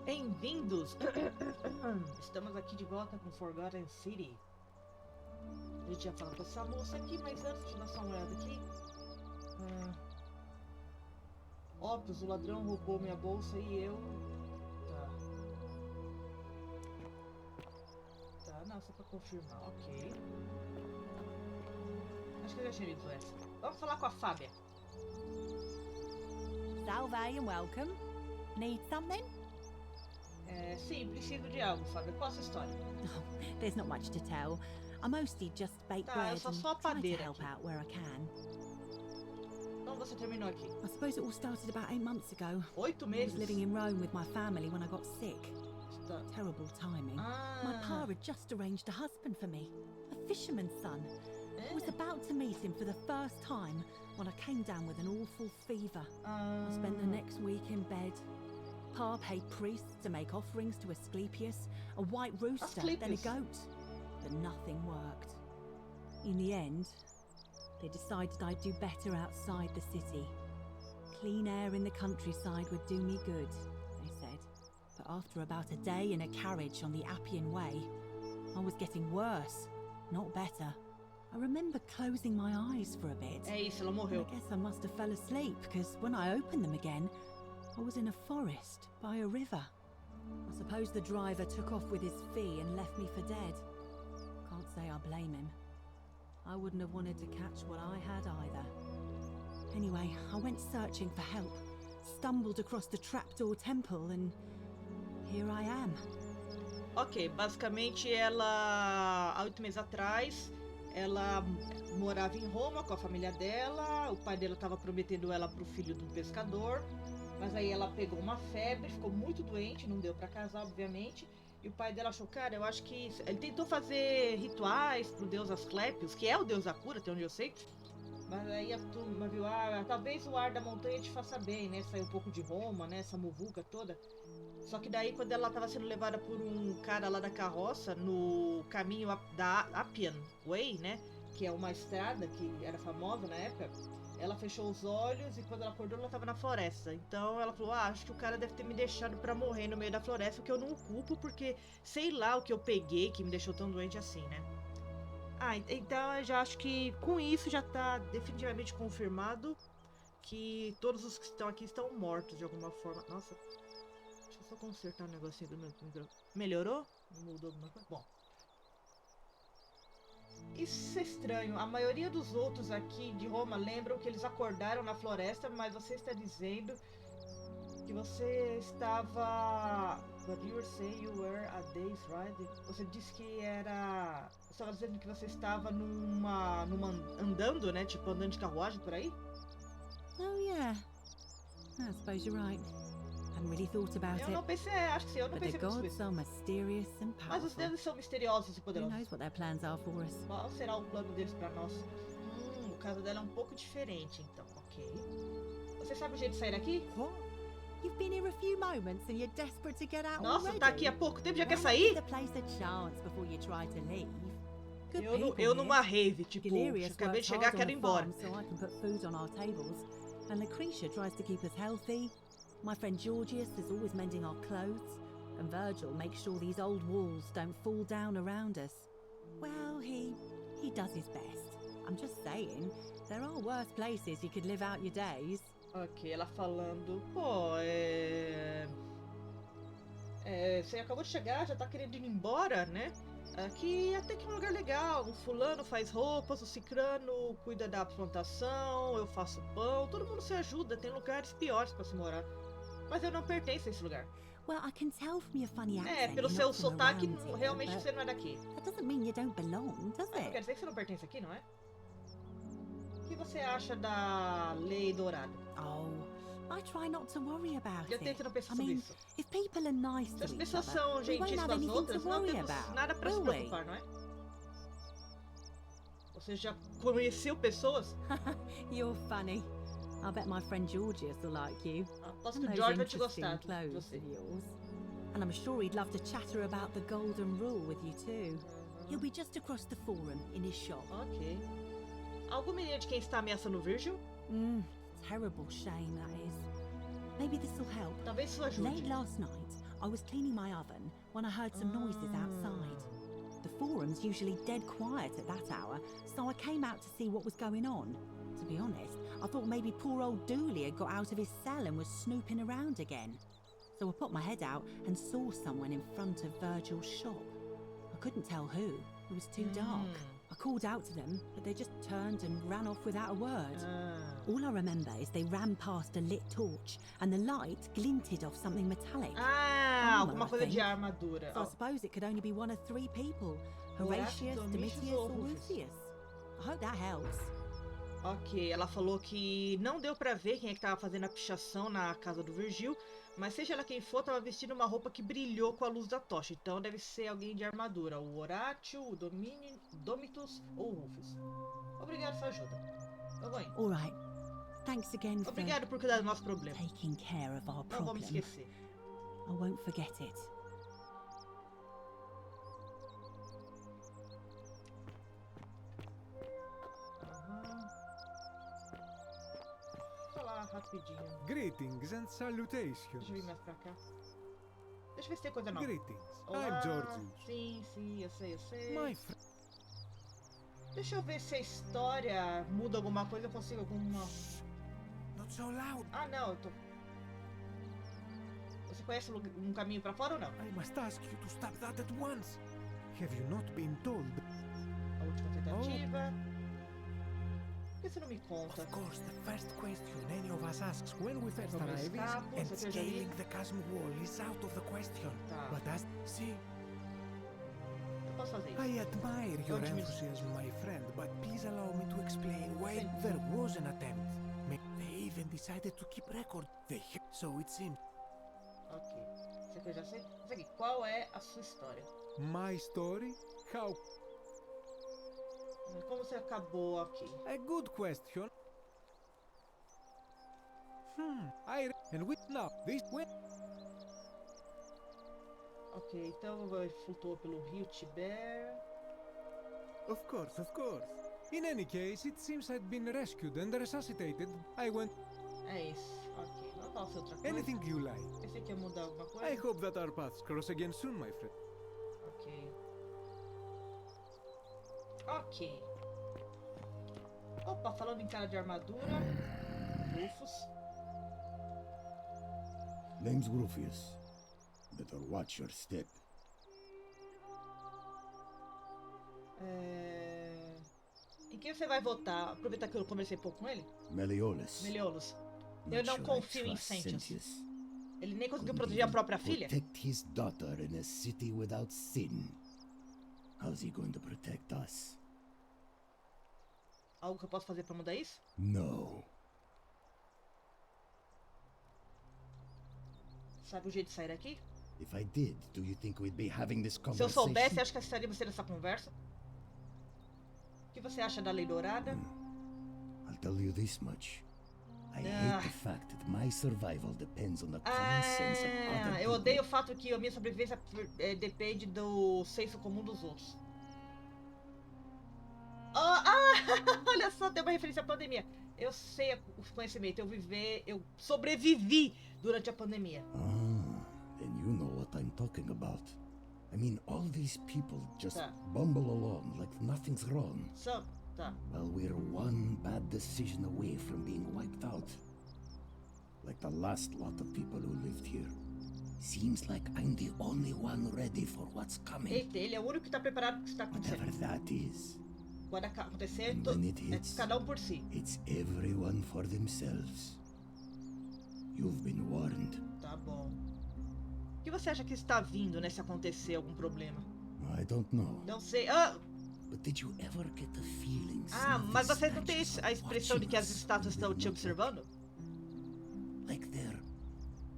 Bem-vindos! Estamos aqui de volta com Forgotten City. A gente já falou com essa moça aqui, mas antes de dar só uma olhada aqui. Óbvio, o ladrão roubou minha bolsa e eu... Tá, não, só pra confirmar, ok. Acho que eu já tinha lido essa. Vamos falar com a Fábia. Salve and welcome. Need something? Sim, preciso de algo, Fábia. Qual a sua história? Oh, there's not much to tell. I mostly just bake bread eu sou and só a try to padeira help aqui. out where I can. Então você terminou aqui. I suppose it all started about 8 months ago. 8 I meses? was living in Rome with my family when I got sick. Tá. Terrible timing. My pa had just arranged a husband for me, a fisherman's son. I was about to meet him for the first time when I came down with an awful fever. I spent the next week in bed. Pa paid priests to make offerings to Asclepius, a white rooster, then a goat. But nothing worked. In the end, they decided I'd do better outside the city. Clean air in the countryside would do me good, they said. But after about a day in a carriage on the Appian Way, I was getting worse, not better. I remember closing my eyes for a bit. Ela morreu. I guess I must have fell asleep, because when I opened them again, I was in a forest by a river. I suppose the driver took off with his fee and left me for dead. Can't say I blame him. I wouldn't have wanted to catch what I had either. Anyway, I went searching for help, stumbled across the trapdoor temple, and here I am. Ok, basicamente ela, há 8 meses atrás, ela morava em Roma com a família dela, o pai dela estava prometendo ela pro filho de um pescador, mas aí ela pegou uma febre, ficou muito doente, não deu pra casar, obviamente, e o pai dela achou, cara, eu acho que... Ele tentou fazer rituais pro deus Asclepius, que é o deus da cura, até onde eu sei, mas aí a turma viu, talvez o ar da montanha te faça bem, né, sair um pouco de Roma, né, essa muvuca toda. Só que daí, quando ela estava sendo levada por um cara lá da carroça, no caminho da Appian Way, né? Que é uma estrada que era famosa na época, ela fechou os olhos e quando ela acordou, ela estava na floresta. Então ela falou, acho que o cara deve ter me deixado pra morrer no meio da floresta, o que eu não culpo, porque sei lá o que eu peguei que me deixou tão doente assim, né? Então eu já acho que com isso já tá definitivamente confirmado que todos os que estão aqui estão mortos de alguma forma. Nossa... Deixa eu só consertar um negocinho do meu microfone. Melhorou? Mudou alguma coisa? Bom. Isso é estranho. A maioria dos outros aqui de Roma lembram que eles acordaram na floresta, mas você está dizendo que você estava... But you say you were a day's ride. Você disse que era... Você estava dizendo que você estava numa andando, né? Tipo, andando de carruagem por aí? Oh, yeah. I suppose you're right. Hadn't really thought about Eu não pensei, acho que sim, eu não pensei nisso. Mas os deuses são misteriosos e Who poderosos. knows what their plans are for us? Qual será o plano deles pra nós? O caso dela é um pouco diferente, então, ok. Você sabe o jeito de sair daqui? What? You've been here a few moments and you're desperate to get out Nossa, already? tá aqui há pouco tempo, já quer Why sair? not give the place a chance before you try to leave? Good Eu people numa here. rave, tipo, Galerius acabei de works chegar, hard on quero the ir embora. farm so I can put food on our tables. And Lucretia tries to keep us healthy. My friend Georgius is always mending our clothes. And Virgil makes sure these old walls don't fall down around us. Well, he does his best. I'm just saying, there are worse places you could live out your days. Ok, ela falando, pô, você acabou de chegar, já tá querendo ir embora, né? Aqui até que é um lugar legal, o fulano faz roupas, o cicrano cuida da plantação, eu faço pão, todo mundo se ajuda, tem lugares piores pra se morar. Mas eu não pertenço a esse lugar. Well, I can tell from your funny accent. Pelo you're seu not from sotaque, around here, realmente but você não é daqui. that doesn't mean you don't belong, does Não quer it? dizer que você não pertence aqui, não é? O que você acha da lei dourada? Oh, I try not to worry about Eu it. tento não pensar I sobre mean, isso. if people are nice Se to as each pessoas other, são we won't gentis have com as anything outras, to não worry temos about, nada pra se will we? preocupar, não é? Você já conheceu pessoas? You're funny. I bet my friend Georgius will like you. Aposto And que o those George vai te interesting gostar de clothes você. of yours. And I'm sure he'd love to chatter about the golden rule with you too. He'll be just across the forum in his shop. Ok. Alguma ideia de quem está ameaçando o Virgil? Terrible shame that is. Maybe this'll help. Talvez isso Late ajude. last night, I was cleaning my oven when I heard some noises outside. The forum's usually dead quiet at that hour, so I came out to see what was going on. To be honest, I thought maybe poor old Dooley had got out of his cell and was snooping around again. So I put my head out and saw someone in front of Virgil's shop. I couldn't tell who. It was too dark. I called out to them, but they just turned and ran off without a word. All I remember is they ran past a lit torch and the light glinted off something metallic. Alguma coisa de armadura. So I suppose it could only be one of three people. Horatius, Domitius or Lucius. I hope that helps. Ok, ela falou que não deu pra ver quem é que tava fazendo a pichação na casa do Virgil, mas seja ela quem for, tava vestindo uma roupa que brilhou com a luz da tocha. Então deve ser alguém de armadura. O Horatio, o Domitus ou o Rufus. Obrigado pela sua ajuda. Eu vou indo. All right. Thanks again for Obrigado por cuidar do nosso problema. taking care of our Não vamos problem. esquecer. I won't forget it. Falar rapidinho. Greetings and Deixa eu vir salutations. mais pra cá. Deixa eu ver se tem coisa nova. Greetings. Olá. I'm Georgius. Sim, eu sei. My friend. Deixa eu ver se a história muda alguma coisa, eu consigo alguma... Not so loud. Ah, não, eu tô... Você conhece um caminho pra fora ou não? I must ask you to stop that at once. Have you not been told? A última tentativa. Por que você não me conta? Of course, the first question any of us asks when we first Sobre arrive is, escapos, and você já scaling li. the chasm wall is out of the question. Tá. But as see, Eu posso fazer isso. I admire your Don't you- enthusiasm, my friend, but please allow me to explain why Sim. there was an attempt. They even decided to keep record. So it seems. Ok. Isso aqui eu já sei. Isso aqui, qual é a sua história? My story? How? Como você acabou aqui? A good question. And we now this way. Ok, então flutuou pelo rio Tiber. Of course, of course. In any case, it seems I'd been rescued and resuscitated. I went É isso. Ok, não posso ser outra coisa. anything you like. Pensei que ia mudar alguma I coisa. hope that our paths cross again soon, my friend. Ok. Ok. Opa, falando em cara de armadura. Rufus. Name's Rufius. Better watch your step. Em quem você vai votar? Aproveitar que eu conversei pouco com ele. Meliodas. Meliodas. Not Eu não sure I confio em trust Sentius. Sentius. Ele nem conseguiu Couldn't proteger a even própria filha. Protect his daughter in a city without sin. How's he going to protect us? Algo que eu posso fazer pra mudar isso? No. Sabe o jeito de sair daqui? If I did, do you think we'd be having this Se eu conversation? soubesse, acho que estaríamos tendo essa conversa. O que você acha da lei dourada? I'll tell you this much. I Ah. hate the fact that my survival depends on the common sense of other Eu people. odeio o fato que a minha sobrevivência depende do senso comum dos outros. Olha só, tem uma referência à pandemia. Eu sei o conhecimento, eu sobrevivi durante a pandemia. Then you know what I'm talking about. I mean, all these people just Tá. bumble along like nothing's wrong. Tá. Well, we're one bad decision away from being wiped out. Like the last lot of people who lived here. Seems like I'm the only one ready for what's coming. Eita, ele é o único que tá preparado pro que está Whatever acontecendo. that is, Quando acontecer, And when it hits- cada um por si. it's everyone for themselves. You've been warned. Tá bom. O que você acha que está vindo, né, se acontecer algum problema? I don't know. Não sei. But did you ever get the feeling? Mas something você não tem snatches a up expressão de watching que as us estátuas when estão they're te not observando? Like they're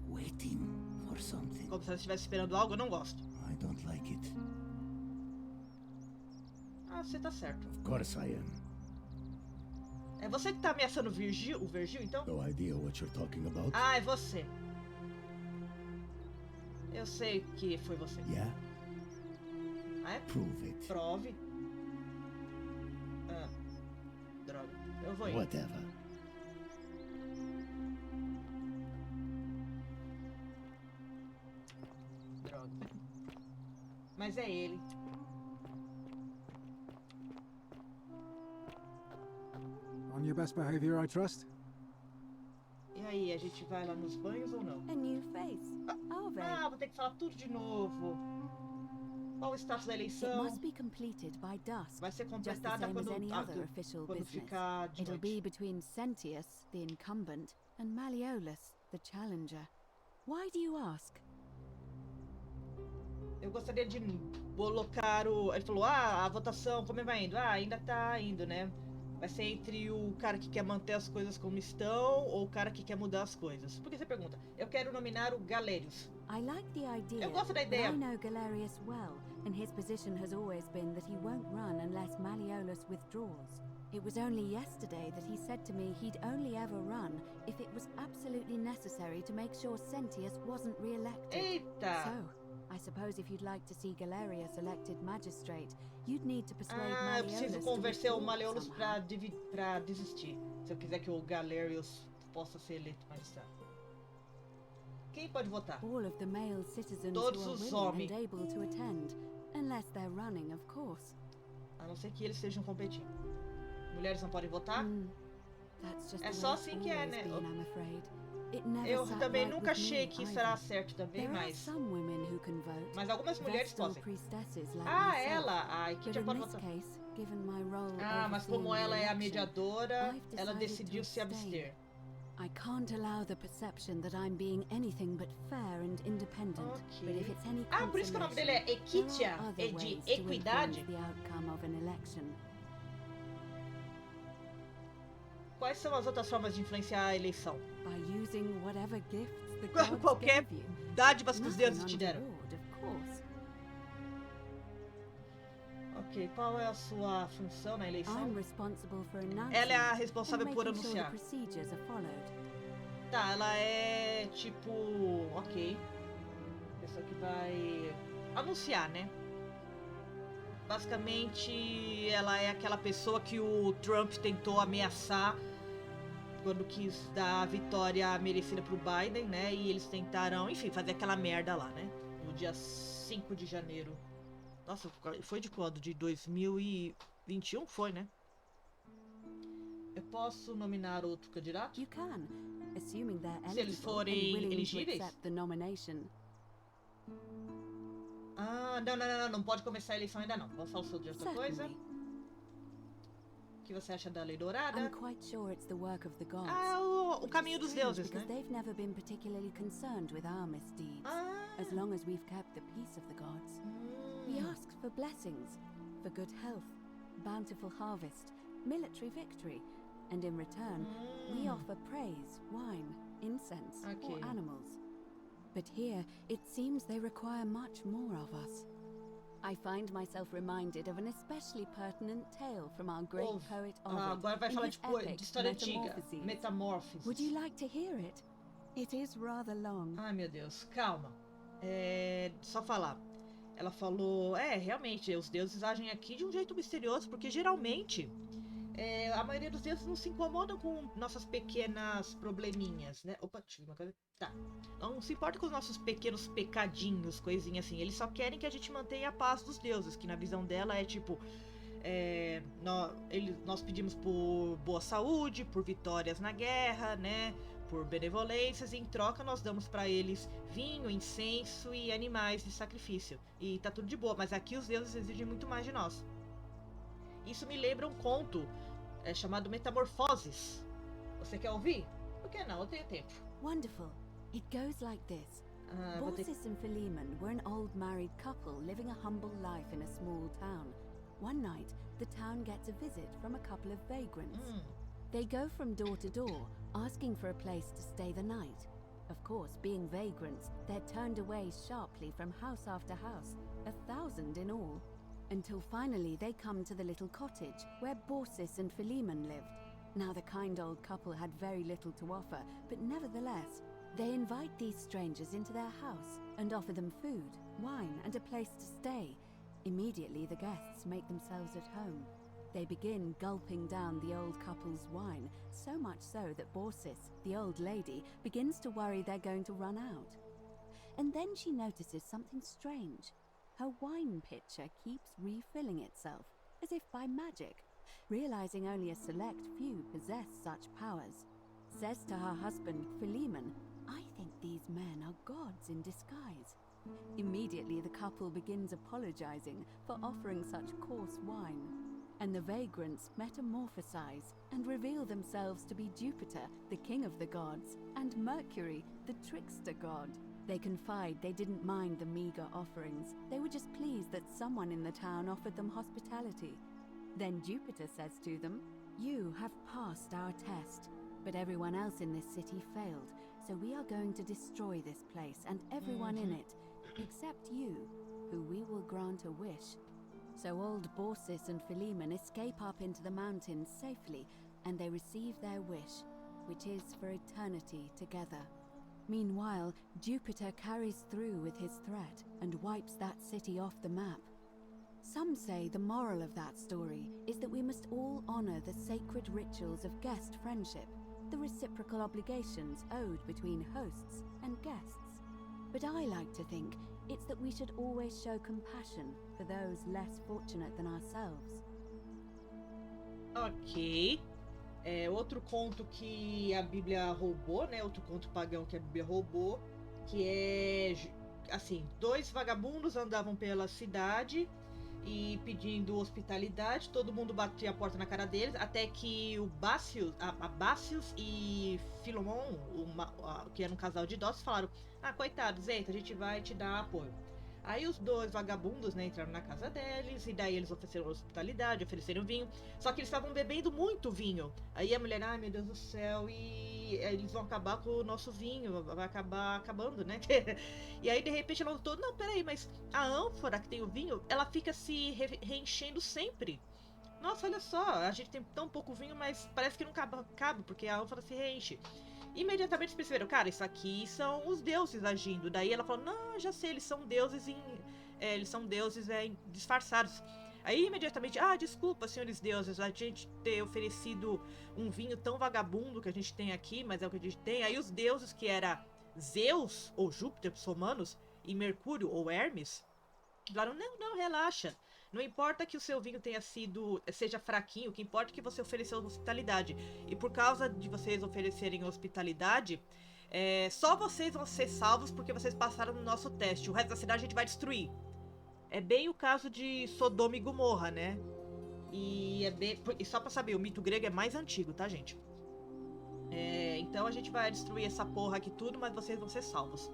waiting for something. Como se elas estivessem esperando algo? Eu não gosto. I don't like it. Você tá certo. Of course I am. É você que tá ameaçando o Virgil, então? No idea what you're talking about. É você. Eu sei que foi você. Yeah? É? Prove it. Prove. Droga. Eu vou ir. Whatever. Mas é ele. On your best behavior, I trust? E aí, a gente vai lá nos banhos ou não? A new face. Are they? Ah, vou ter que falar tudo de novo. Qual o status da It eleição? must be completed by dusk, Vai ser just the completada same as quando, any other official quando business. ficar de It'll be noite. between Sentius, the incumbent, and Malleolus, the challenger. Why do you ask? Eu gostaria de colocar o... Ele falou, a votação, como vai indo? Ah, ainda tá indo, né? Vai ser entre o cara que quer manter as coisas como estão ou o cara que quer mudar as coisas. Por que você pergunta? Eu quero nominar o Galerius. I like the idea, Eu gosto da but ideia. I know Galerius well, and his position has always been that he won't run unless Malleolus withdraws. It was only yesterday that he said to me he'd only ever run if it was absolutely necessary to make sure Sentius wasn't re-elected. Eita! So, I suppose if you'd like to see Galerius elected magistrate, you'd need to persuade Eu Malleolus preciso to convencer o withdraw Malleolus somehow. pra desistir. Se eu quiser que o Galerius possa ser eleito magistrado. Quem pode votar? All of the male citizens Todos who are os willing homens. and able to attend, unless they're running, of course. A não ser que eles estejam competindo. Mulheres não podem votar? That's just É the só way assim it's que é, always né? been, I'm afraid. It never Eu sat também right nunca with achei me que isso either. era certo também, There are mas... some women who can vote. Mas algumas mulheres Vestal podem. priestesses like Ah, myself. ela! A Kit But já in pode this votar. case, given my role Ah, mas como overseeing ela the é a election, mediadora, I've ela decided decidiu to se abstain. abster. I can't allow the perception that I'm being anything but fair and independent. Ok. But if it's any Ah, por isso que o nome dele é consolation, there Equitia, are other é de ways to equidade. influence the outcome of an election. Quais são as outras formas de influenciar a eleição? By using whatever gifts the gods Qualquer gave you. dádivas que os Nothing deuses te deram. untoward, of course. Ok, qual é a sua função na eleição? I'm responsible for announcing Ela é a and responsável por making sure the anunciar. procedures are followed. Tá, ela é tipo... Ok. Pessoa que vai anunciar, né? Basicamente, ela é aquela pessoa que o Trump tentou ameaçar quando quis dar a vitória merecida pro Biden, né? E eles tentaram, enfim, fazer aquela merda lá, né? No dia 5 de janeiro. Nossa, foi de quando? De 2021? Foi, né? Eu posso nominar outro candidato? You can, assuming they're Se eles eligible forem and willing to elegíveis? accept the nomination. Ah, não pode começar a eleição ainda não. Vamos falar sobre outra coisa. Certainly. O que você acha da lei dourada? I'm quite sure it's the work of the gods. Ah, o caminho dos Strange, deuses, né? because they've never been particularly concerned with our misdeeds, Ah, as long as we've kept the peace of the gods. We hum. ask for blessings, for good health, bountiful harvest, military victory, and in return, we offer praise, wine, incense, or Okay. animals. But here, it seems they require much more of us. I find myself reminded of an especially pertinent tale from our great Ouve. poet Ah, Ovid agora vai in falar his de epic história antiga. Metamorphoses. Metamorphoses. Would you like to hear it? It is rather long. Ai, meu Deus, calma. Só falar. Ela falou, realmente, os deuses agem aqui de um jeito misterioso, porque geralmente a maioria dos deuses não se incomodam com nossas pequenas probleminhas, né? Opa, tive uma coisa. Tá. Não se importa com os nossos pequenos pecadinhos, coisinha assim. Eles só querem que a gente mantenha a paz dos deuses, que na visão dela é tipo. Nós pedimos por boa saúde, por vitórias na guerra, né? Por benevolências, e em troca nós damos pra eles vinho, incenso e animais de sacrifício. E tá tudo de boa, mas aqui os deuses exigem muito mais de nós. Isso me lembra um conto chamado Metamorfoses. Você quer ouvir? Por que não? Eu tenho tempo. Wonderful. It goes like this. Vou ter... Baucis and Philemon were an old married couple living a humble life in a small town. One night, the town gets a visit from a couple of vagrants. They go from door to door, asking for a place to stay the night. Of course, being vagrants, they're turned away sharply from house after house, 1,000 in all, until finally they come to the little cottage where Baucis and Philemon lived. Now the kind old couple had very little to offer, but nevertheless, they invite these strangers into their house and offer them food, wine, and a place to stay. Immediately the guests make themselves at home. They begin gulping down the old couple's wine, so much so that Baucis, the old lady, begins to worry they're going to run out. And then she notices something strange. her wine pitcher keeps refilling itself, as if by magic, realizing only a select few possess such powers. Says to her husband, Philemon, I think these men are gods in disguise. Immediately the couple begins apologizing for offering such coarse wine, and the vagrants metamorphosize and reveal themselves to be Jupiter, the king of the gods, and Mercury, the trickster god. They confide they didn't mind the meager offerings. They were just pleased that someone in the town offered them hospitality. Then Jupiter says to them, you have passed our test, but everyone else in this city failed, so we are going to destroy this place and everyone in it, except you, who we will grant a wish. So old Baucis and Philemon escape up into the mountains safely, and they receive their wish, which is for eternity together. Meanwhile, Jupiter carries through with his threat and wipes that city off the map. Some say the moral of that story is that we must all honor the sacred rituals of guest friendship, the reciprocal obligations owed between hosts and guests. But I like to think it's that we should always show compassion for those less fortunate than ourselves. Ok. Outro conto que a Bíblia roubou, né? Outro conto pagão que a Bíblia roubou, que é assim, 2 vagabundos andavam pela cidade e pedindo hospitalidade, todo mundo batia a porta na cara deles, até que o Bácios e Filomon, que era um casal de idosos, falaram, coitados, eita, a gente vai te dar apoio. Aí os 2 vagabundos, né, entraram na casa deles, e daí eles ofereceram hospitalidade, ofereceram vinho, só que eles estavam bebendo muito vinho. Aí a mulher, ai meu Deus do céu, e eles vão acabar com o nosso vinho, vai acabar acabando, né? E aí de repente ela notou, não, peraí, mas a ânfora que tem o vinho, ela fica se reenchendo sempre. Nossa, olha só, a gente tem tão pouco vinho, mas parece que não acaba, porque a ânfora se reenche. Imediatamente eles perceberam, cara, isso aqui são os deuses agindo. Daí ela falou, não, já sei, eles são deuses disfarçados. Aí imediatamente, desculpa, senhores deuses, a gente ter oferecido um vinho tão vagabundo que a gente tem aqui, mas é o que a gente tem. Aí os deuses, que era Zeus, ou Júpiter, os romanos, e Mercúrio, ou Hermes, falaram, não, relaxa. Não importa que o seu vinho seja fraquinho, o que importa é que você ofereceu hospitalidade. E por causa de vocês oferecerem hospitalidade, só vocês vão ser salvos porque vocês passaram no nosso teste. O resto da cidade a gente vai destruir. É bem o caso de Sodoma e Gomorra, né? E só pra saber, o mito grego é mais antigo, tá, gente? Então a gente vai destruir essa porra aqui tudo, mas vocês vão ser salvos.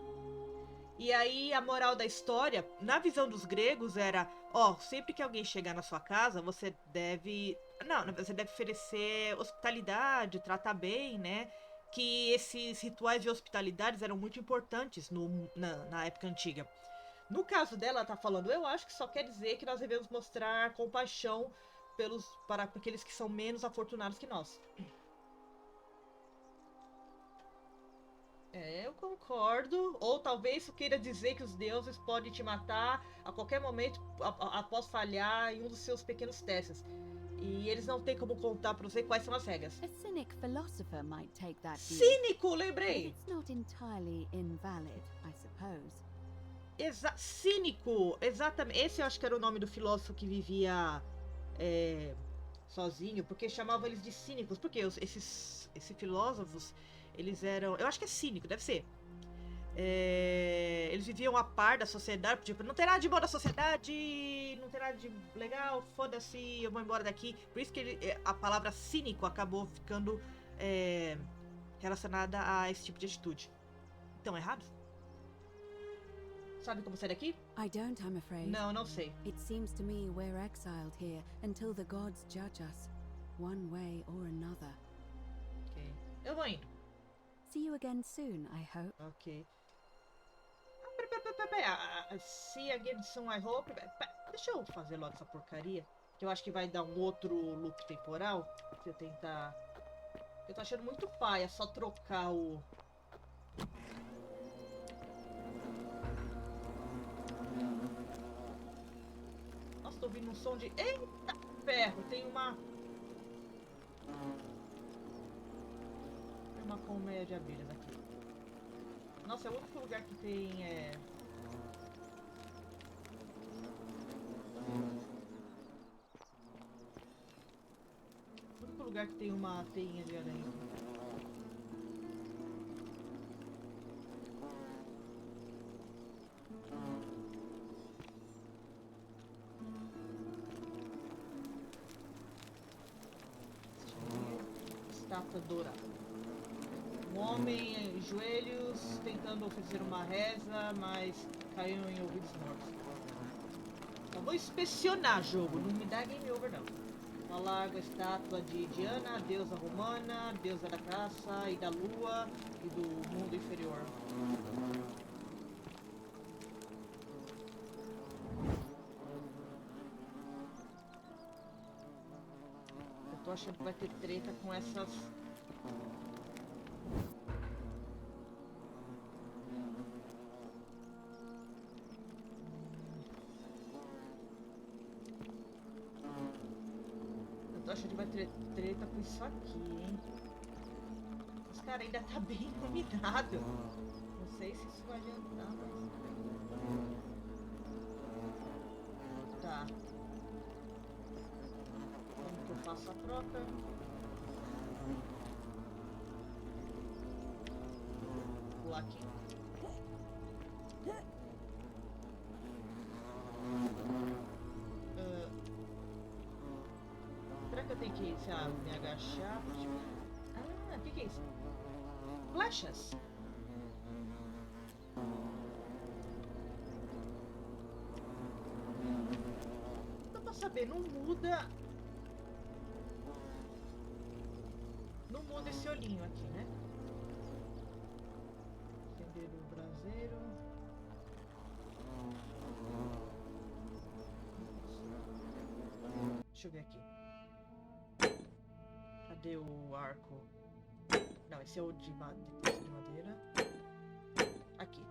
E aí a moral da história, na visão dos gregos, era, sempre que alguém chegar na sua casa, você deve oferecer hospitalidade, tratar bem, né? Que esses rituais de hospitalidade eram muito importantes na época antiga. No caso dela, ela tá falando, eu acho que só quer dizer que nós devemos mostrar compaixão para aqueles que são menos afortunados que nós. Eu concordo. Ou talvez isso queira dizer que os deuses podem te matar a qualquer momento após falhar em um dos seus pequenos testes. E eles não têm como contar pra você quais são as regras. A cynic philosopher might take that view. Cínico, lembrei! It's not entirely invalid, I suppose. Cínico, exatamente. Esse eu acho que era o nome do filósofo que vivia sozinho, porque chamavam eles de cínicos. Porque esses filósofos, eles eram... Eu acho que é cínico, deve ser. Eles viviam a par da sociedade, tipo, não tem nada de bom da sociedade, não tem nada de legal, foda-se, eu vou embora daqui. Por isso que a palavra cínico acabou ficando relacionada a esse tipo de atitude. Então, errado? Sabe como sair daqui? I don't, I'm afraid. Não sei. It seems to me we're exiled here until the gods judge us, one way or another. Ok. Eu vou indo. See you again soon, I hope. Ok. See again soon, I hope. Deixa eu fazer logo essa porcaria, que eu acho que vai dar um outro loop temporal. Se eu tentar... Eu tô achando muito paia só trocar o... Nossa, tô ouvindo um som de... Eita ferro! Tem uma colmeia de abelhas aqui. Nossa, é o único lugar que tem lugar que tem uma teinha de aranha. Estátua dourada. Um homem em joelhos tentando oferecer uma reza, mas caiu em ouvidos mortos. Só vou inspecionar jogo, não me dá game over não. Uma larga estátua de Diana, deusa romana, deusa da caça e da lua e do mundo inferior. Eu tô achando que vai ter treta com essas... Eu acho que vai ter treta com isso aqui, hein? Esse cara ainda tá bem iluminado. Não sei se isso vai adiantar, mas... Tá. Como que eu faço a troca? Vou pular aqui. Será que eu tenho que me agachar? Ah, o que é isso? Flechas! Só pra saber, não muda... Não muda esse olhinho aqui, né? Acender o braseiro... Deixa eu ver aqui. Cadê o arco? Não, esse é o de madeira. Aqui.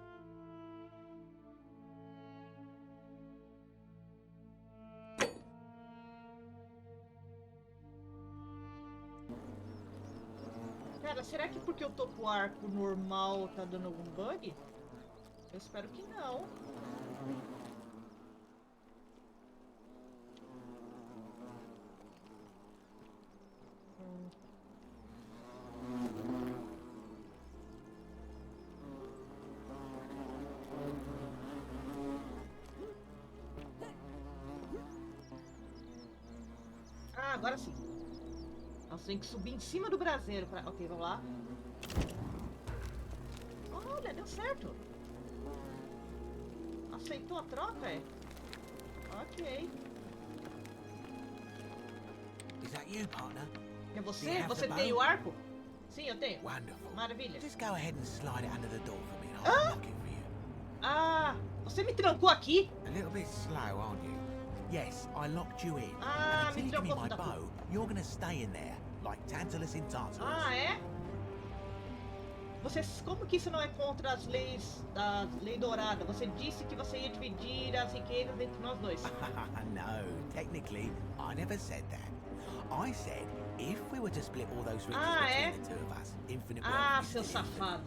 Cara, será que porque eu tô com o arco normal tá dando algum bug? Eu espero que não. Ah, agora sim. Nós temos que subir em cima do braseiro pra... Ok, vamos lá. Olha, deu certo. Aceitou a troca, é? Ok. Is that you, partner? É você? Você tem o arco? Sim, eu tenho. Wonderful. Maravilha. Just go ahead and slide it under the door for me and I'll unlock it for you. Ah, você me trancou aqui? A little bit slow, aren't you? Yes, I locked you in. Ah, and until me you give me trancou, my filho da puta. bow, you're gonna stay in there, like Tantalus in Tartarus. Ah, é? Você, como que isso não é contra as leis da lei dourada? Você disse que você ia dividir as riquezas entre nós dois. No, technically, I never said that. I said if we were to split all those riches é? between the two of us, infinite wealth Ah, is seu still infinite. safado.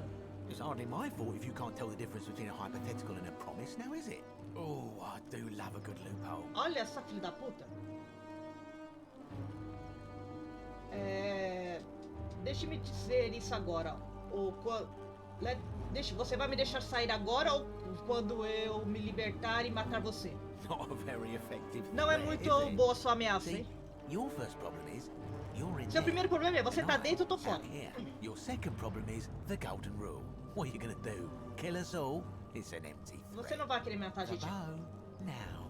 It's hardly my fault if you can't tell the difference between a hypothetical and a promise, now is it? Oh, I do love a good loophole. Olha essa filha da puta. Deixe-me dizer isso agora. Você vai me deixar sair agora ou quando eu me libertar e matar você? Not a very effective Não é threat, muito is it? boa sua ameaça, See, hein? your first problem is you're in Seu there, primeiro problema é você and tá I'm dentro, eu tô fora. out here. Your second problem is the golden rule. What are you gonna do? Kill us all? It's an empty Você threat. não vai querer matar a The gente. bow, now.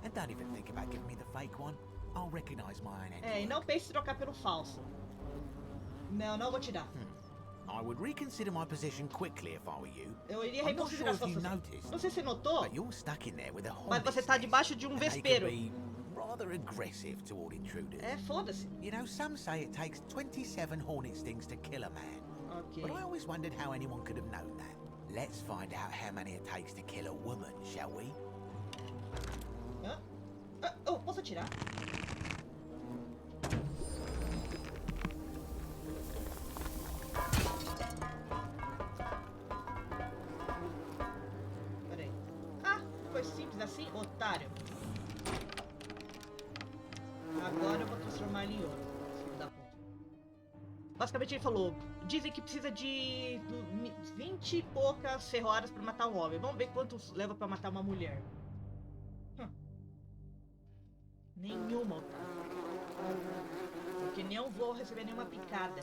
And don't even think about giving me the fake one. I'll recognize my own E não handiwork. pense em trocar pelo falso. Não, não vou te dar. I would reconsider my position quickly if I were you. Eu iria I'm not sure reconsiderar if sua you posição. noticed, Não sei se você notou, but you're stuck in there with a mas você tá hornet's debaixo de um nest, and they vespeiro. can be rather aggressive toward intruders. Foda-se. You know, some say it takes 27 hornet stings to kill a man. Ok. But I always wondered how anyone could have known that. Let's find out how many it takes to kill a woman, shall we? Posso atirar? Peraí. Ah, foi simples assim, otário. Agora eu vou transformar ele em ouro. Filho da puta. Basicamente ele falou, dizem que precisa de 20 e poucas ferroadas pra matar um homem. Vamos ver quantos leva pra matar uma mulher. Nenhuma, Otávio. Porque não vou receber nenhuma picada.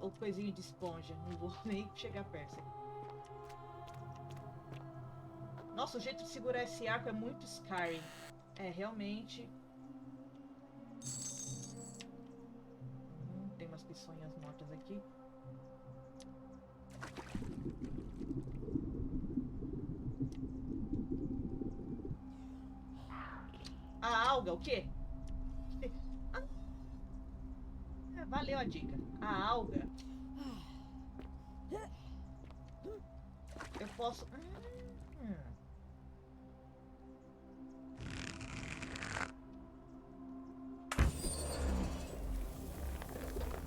O coisinho de esponja. Não vou nem chegar perto. Nossa, o jeito de segurar esse arco é muito Skyrim. É, realmente. Tem umas peçonhas mortas aqui. A alga, o quê? Valeu a dica. A alga. Eu posso...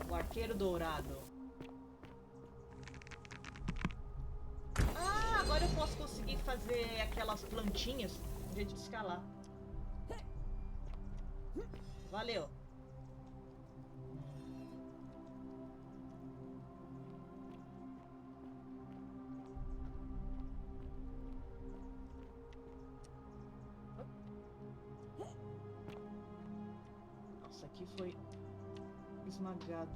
O arqueiro dourado. Ah, agora eu posso conseguir fazer aquelas plantinhas de jeito de escalar. Valeu. Nossa, aqui foi esmagado.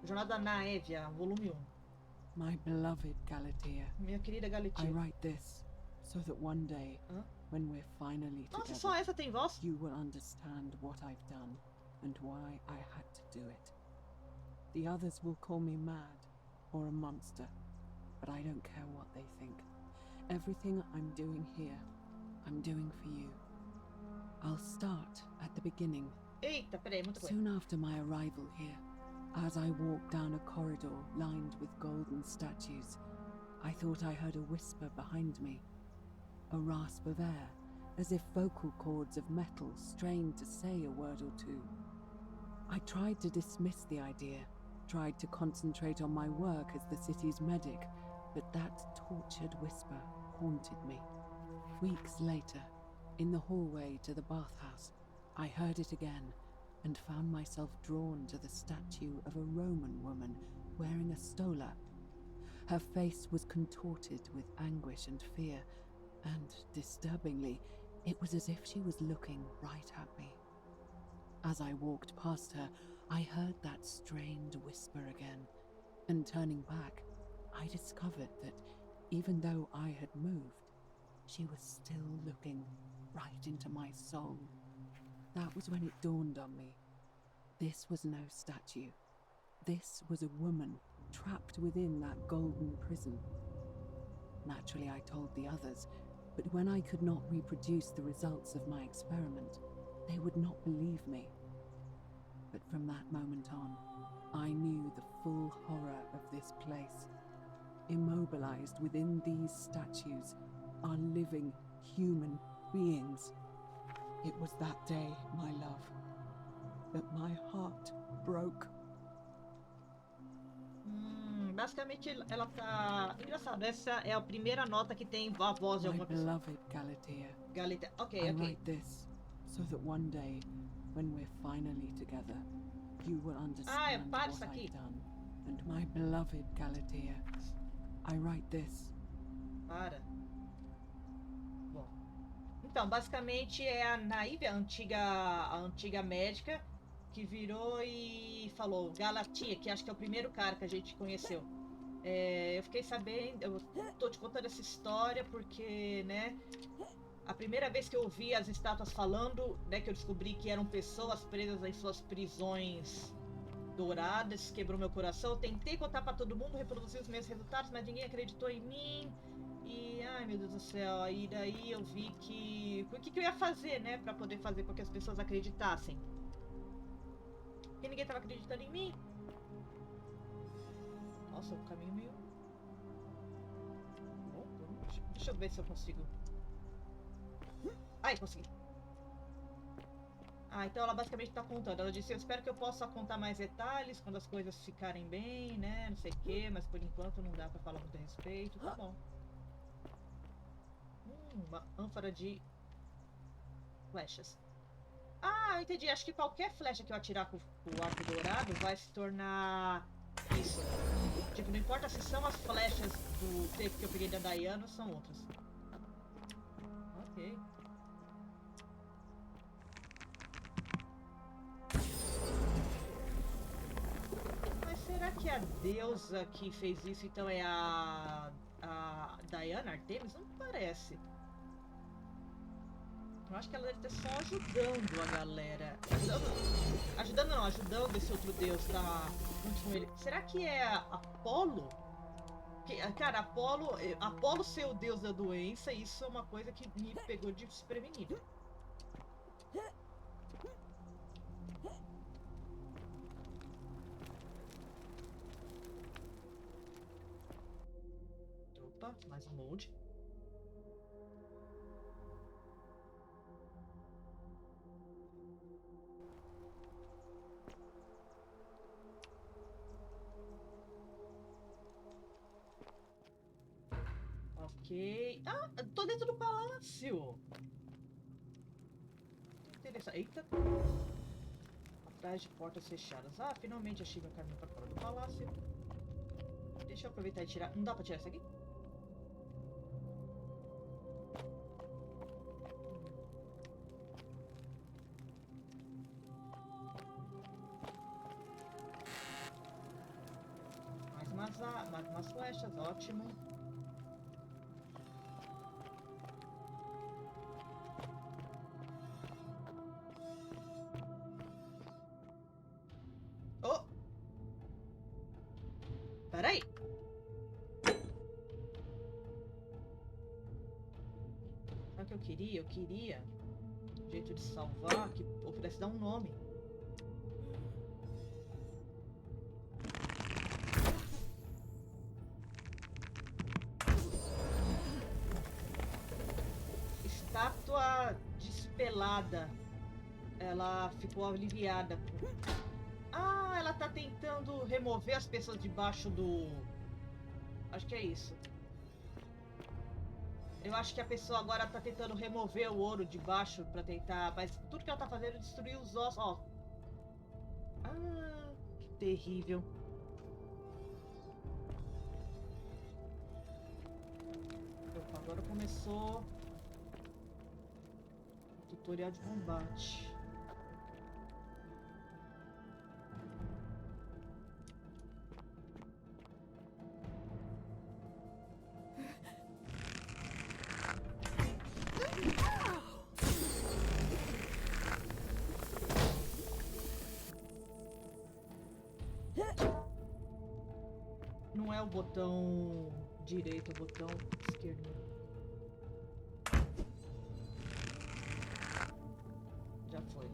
Jornada na Évia, volume 1. My beloved Galatea, Minha querida I Galatea. write this so that one day, when we're finally Nossa, together, só essa tem voz? you will understand what I've done and why I had to do it. The others will call me mad or a monster, but I don't care what they think. Everything I'm doing here, I'm doing for you. I'll start at the beginning. Eita, peraí, muita coisa. Soon after my arrival here, as I walked down a corridor lined with golden statues, I thought I heard a whisper behind me. A rasp of air, as if vocal cords of metal strained to say a word or two. I tried to dismiss the idea, tried to concentrate on my work as the city's medic, but that tortured whisper haunted me. Weeks later, in the hallway to the bathhouse, I heard it again and found myself drawn to the statue of a Roman woman wearing a stola. Her face was contorted with anguish and fear, and, disturbingly, it was as if she was looking right at me. As I walked past her, I heard that strained whisper again, and turning back, I discovered that, even though I had moved, she was still looking right into my soul. That was when it dawned on me. This was no statue. This was a woman trapped within that golden prison. Naturally, I told the others, but when I could not reproduce the results of my experiment, they would not believe me. But from that moment on, I knew the full horror of this place. Immobilized within these statues are living human beings. It was that day, my love, that my heart broke. Basicamente ela tá... Engraçado, essa é a primeira nota que tem a voz de My alguma pessoa. beloved Galatea, Galatea. Ok, I ok. write this so that one day, when we're finally together, you will understand para what isso aqui. I've done. And my beloved Galatea, I write this. Para. Bom. Então, basicamente é a Naive, a antiga médica, que virou e falou Galatea, que acho que é o primeiro cara que a gente conheceu. Eu fiquei sabendo, eu tô te contando essa história porque, né, a primeira vez que eu ouvi as estátuas falando, né, que eu descobri que eram pessoas presas em suas prisões douradas, quebrou meu coração. Eu tentei contar pra todo mundo, reproduzir os meus resultados, mas ninguém acreditou em mim. E, ai meu Deus do céu, aí daí eu vi que... O que eu ia fazer, né, pra poder fazer com que as pessoas acreditassem. Porque ninguém tava acreditando em mim. Nossa, o caminho meio... Bom, deixa eu ver se eu consigo. Ai, consegui. Ah, então ela basicamente tá contando. Ela disse, eu espero que eu possa contar mais detalhes quando as coisas ficarem bem, né? Não sei o quê, mas por enquanto não dá pra falar muito a respeito. Tá bom. Uma ânfora de flechas. Ah, eu entendi. Acho que qualquer flecha que eu atirar com o arco dourado vai se tornar isso. Tipo, não importa se são as flechas do tempo que eu peguei da Diana ou são outras. Ok. Mas será que a deusa que fez isso então é a Diana Artemis? Não parece. Eu acho que ela deve estar só ajudando a galera. Ajudando esse outro deus tá junto com ele. Será que é Apolo? Cara, Apolo ser o deus da doença, isso é uma coisa que me pegou de desprevenido. Opa, mais um load. Ok. Ah, tô dentro do palácio. Interessante. Eita. Atrás de portas fechadas. Ah, finalmente achei meu caminho pra fora do palácio. Deixa eu aproveitar e tirar. Não dá pra tirar isso aqui? Mais umas flechas, ótimo. Oh! Peraí! Sabe o que eu queria? Eu queria um jeito de salvar que eu pudesse dar um nome. Estátua despelada. Ela ficou aliviada. Ah, ela tá tentando remover as pessoas debaixo do... Acho que é isso. Eu acho que a pessoa agora tá tentando remover o ouro de baixo pra tentar... Mas tudo que ela tá fazendo é destruir os ossos. Ó. Ah, que terrível. Opa, agora começou o tutorial de combate. Não é o botão direito, é o botão esquerdo. Já foi.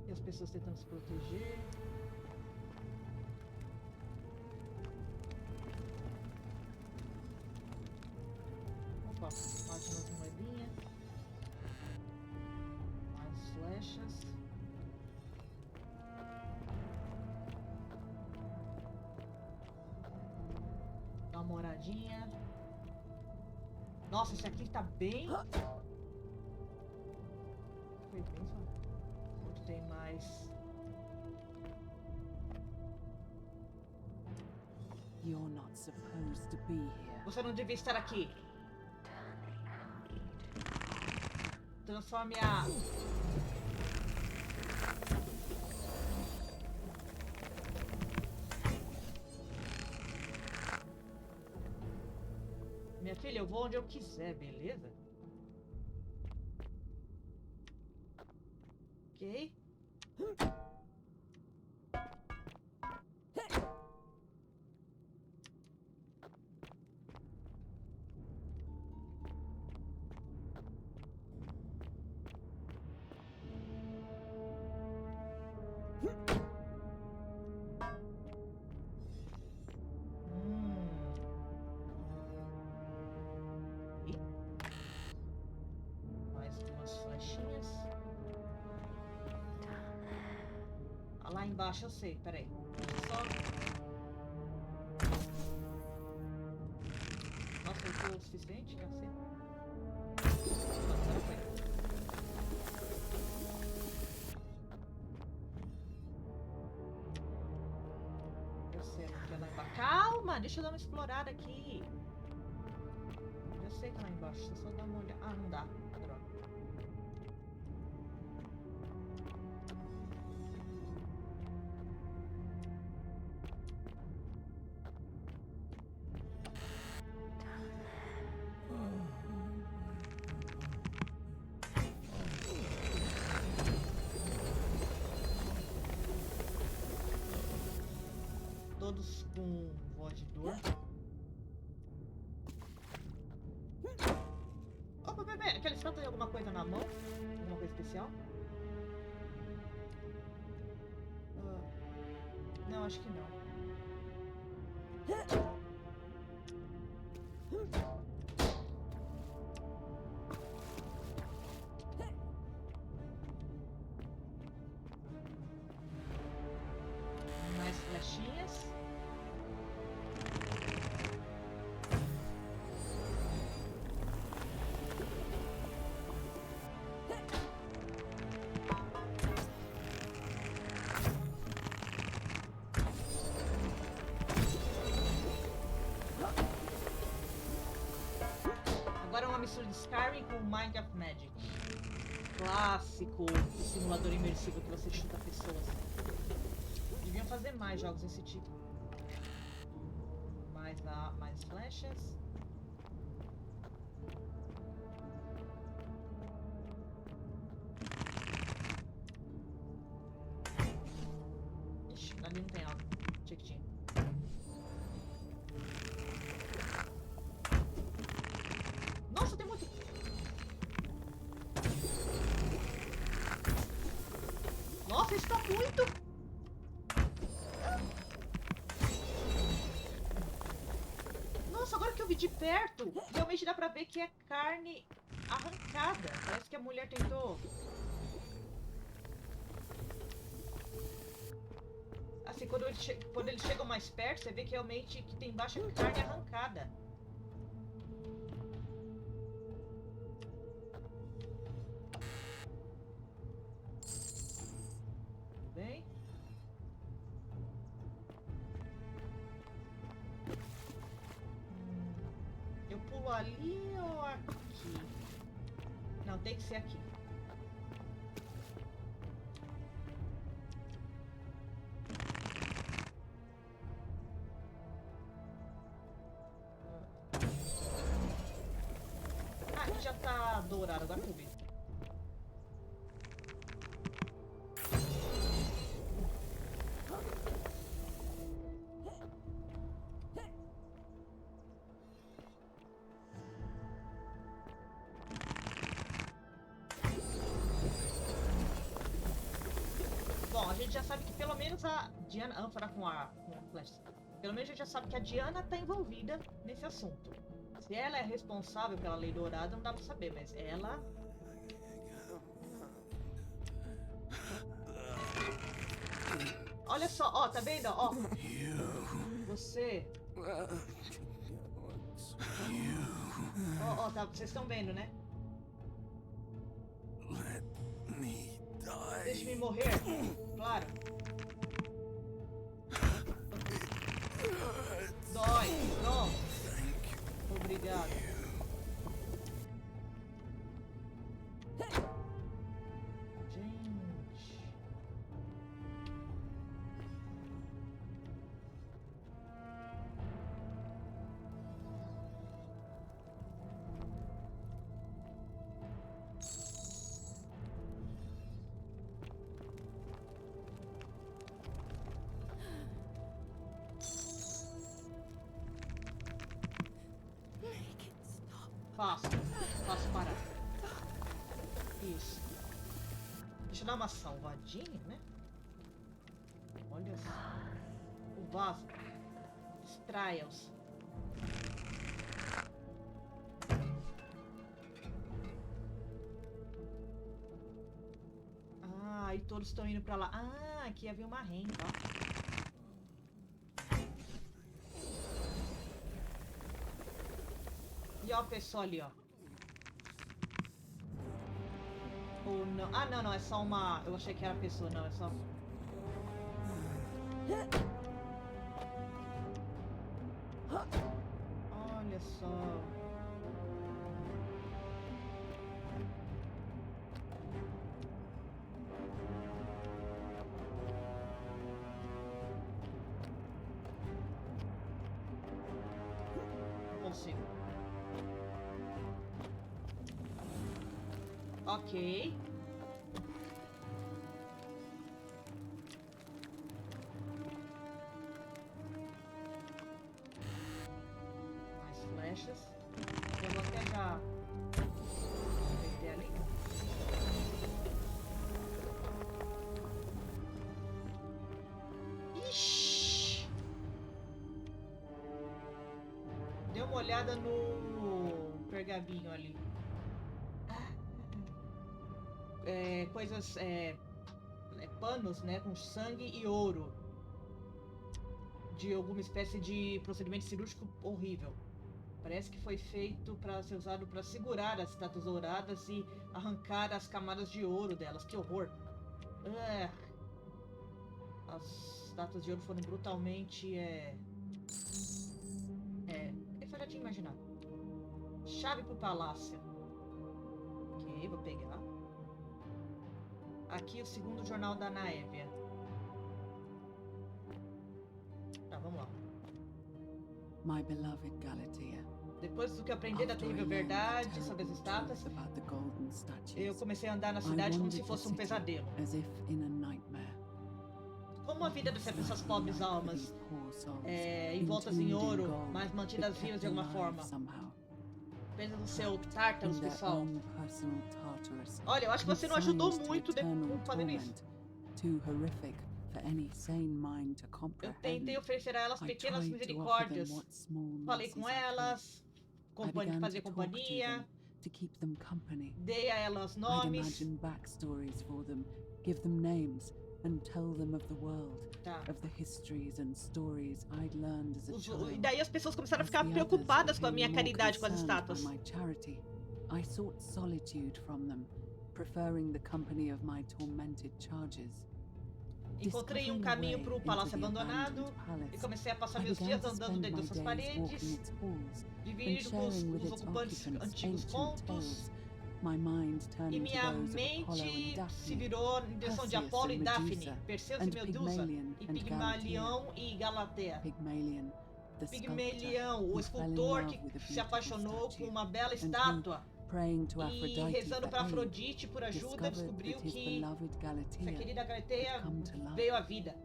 E as pessoas tentando se proteger. Opa, bate umas moedinhas. Mais flechas. Dá uma moradinha. Nossa, esse aqui tá bem... Foi bem só. Onde tem mais... You're not supposed to be here. Você não devia estar aqui. Transforme a... Minha filha, eu vou onde eu quiser, beleza? Ok. embaixo eu sei, peraí. Deixa eu só... Nossa, eu tô o suficiente, cacete. Não, agora foi. Eu sei que é lá embaixo. Calma, deixa eu dar uma explorada aqui. Eu sei que é lá embaixo, deixa eu só dar uma olhada. Ah, não dá. Droga. Todos com voz de dor. Opa, bebê, aqueles cantos tem alguma coisa na mão? Alguma coisa especial? Não, acho que não. Mais flechinhas. Agora uma mistura de Skyrim com Mind of Magic. Clássico simulador imersivo que você chuta pessoas. Deviam fazer mais jogos desse tipo. Mais flechas. Ixi, ali não tem algo. Tinha que tinha. Nossa, tem muito. Nossa, isso tá muito. Nossa, agora que eu vi de perto, realmente dá pra ver que é carne arrancada. Parece que a mulher tentou... Assim, quando eles chegam mais perto, você vê que realmente que tem embaixo é carne arrancada. Bem... Eu pulo ali ou aqui? Não, tem que ser aqui. Ah, aqui já tá dourado, agora que eu vi. Bom, a gente já sabe que pelo menos a Diana... ânfora com a flecha. Pelo menos a gente já sabe que a Diana tá envolvida nesse assunto. Se ela é responsável pela lei dourada, não dá pra saber, mas ela... Olha só, ó, tá vendo? Ó, você... Ó, tá, vocês estão vendo, né? Deixe-me morrer, claro. Dói, pronto. Obrigado. Gente. Faço parar. Isso. Deixa eu dar uma salvadinha, né? Olha só. O vaso. Distraia-os. Ah, e todos estão indo pra lá. Ah, aqui havia uma renda, ó. E ó a pessoa ali, ó. Ou não. Ah, não, é só uma... Eu achei que era a pessoa, não, é só... Olha só. Não consigo. Ok. Flechas. Eu vou até já meter ali. Ixi! Dê uma olhada no pergaminho ali. Coisas, panos, né, com sangue e ouro. De alguma espécie de procedimento cirúrgico horrível. Parece que foi feito para ser usado para segurar as estátuas douradas e arrancar as camadas de ouro delas. Que horror! As estátuas de ouro foram brutalmente... Isso eu já tinha imaginado. Chave pro palácio. Ok, vou pegar. Aqui o segundo jornal da Naévia. Tá, vamos lá. My beloved Galatea. Depois do que eu aprendi da terrível verdade sobre as estátuas, eu comecei a andar na cidade como se fosse um pesadelo. Como a vida dessas pobres almas, envoltas em ouro, mas mantidas vivas de alguma forma. Pensa no seu Tártaros, pessoal. Olha, eu acho que você não ajudou muito fazendo isso. Eu tentei oferecer a elas pequenas misericórdias. Falei com elas, fazer companhia. Dei a elas nomes. Tá. E daí as pessoas começaram a ficar preocupadas com a minha caridade com as estátuas. I sought solitude from them, preferring the company of my tormented charges. Encontrei um caminho para o palácio abandonado e comecei a passar meus dias andando dentro dessas paredes, dividido com os ocupantes antigos contos. E minha mente se virou em direção de Apolo e Daphne, Perseus e Medusa, e Pigmalião e Galatea. Pigmalião, o escultor que se apaixonou por uma bela estátua. E rezando para Afrodite por ajuda, descobriu que essa querida Galatea veio à vida.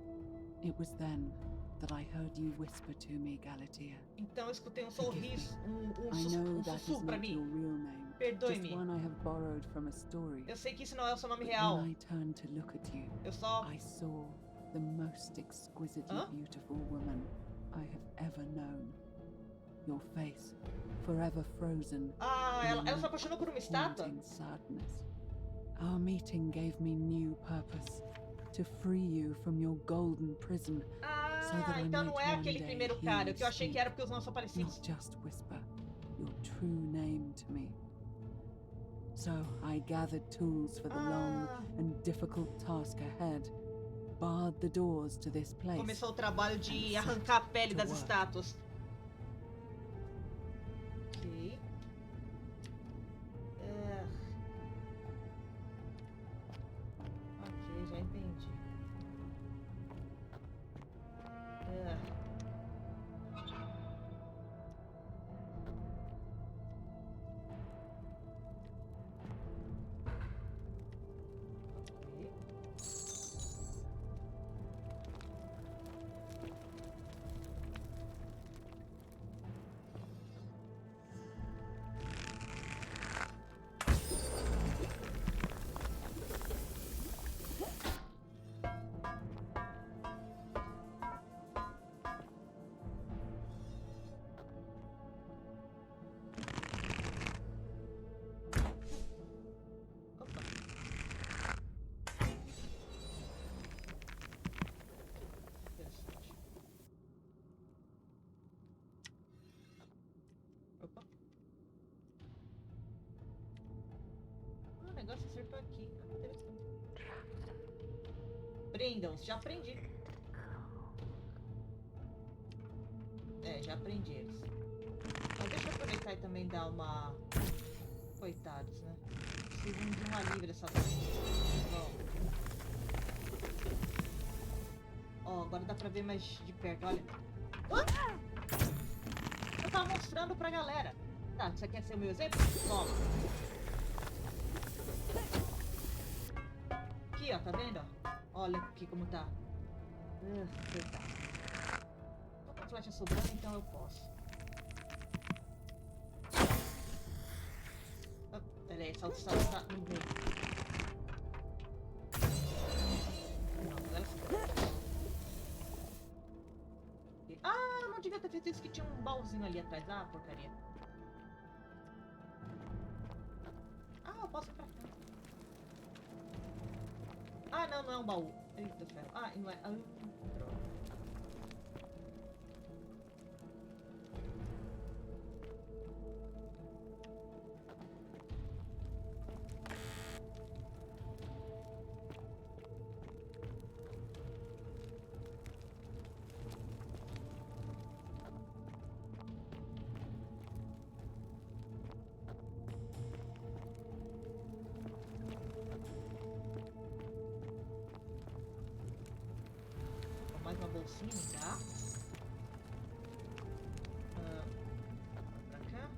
Então eu escutei um sorriso, um sussurro para mim. Perdoe-me. Eu sei que isso não é o seu nome real. Eu só... Your face, forever frozen. Ela se apaixonou por uma estátua? Our meeting gave me new purpose, to free you from your golden prison. Então não é aquele primeiro cara, que eu achei que era porque os nomes são parecidos. Not just whisper your true name to me. So I gathered tools for the long and difficult task ahead. Barred the doors to this place. Começou o trabalho de arrancar a pele das estátuas. Opa. O negócio acertou aqui. Interessante. Prendam-se, já aprendi. É, já aprendi eles. Mas deixa eu aproveitar e também dar uma... Coitados, né? Precisam de um alívio dessa dor. Ó, agora dá pra ver mais de perto, olha. Eu tava mostrando pra galera. Tá, você quer ser o meu exemplo? Toma. Aqui, ó, tá vendo? Olha aqui como tá. Coitado. Tô com flecha sobrando, então eu posso. Peraí, salta no meio. Não, agora sim. Ah, não devia ter feito isso, que tinha um baúzinho ali atrás. Ah, porcaria. Ah, eu posso ir pra cá. Ah, não, não é um baú. Eita, ferro. Ah, não é... droga. Mais uma bolsinha, tá? Pra cá.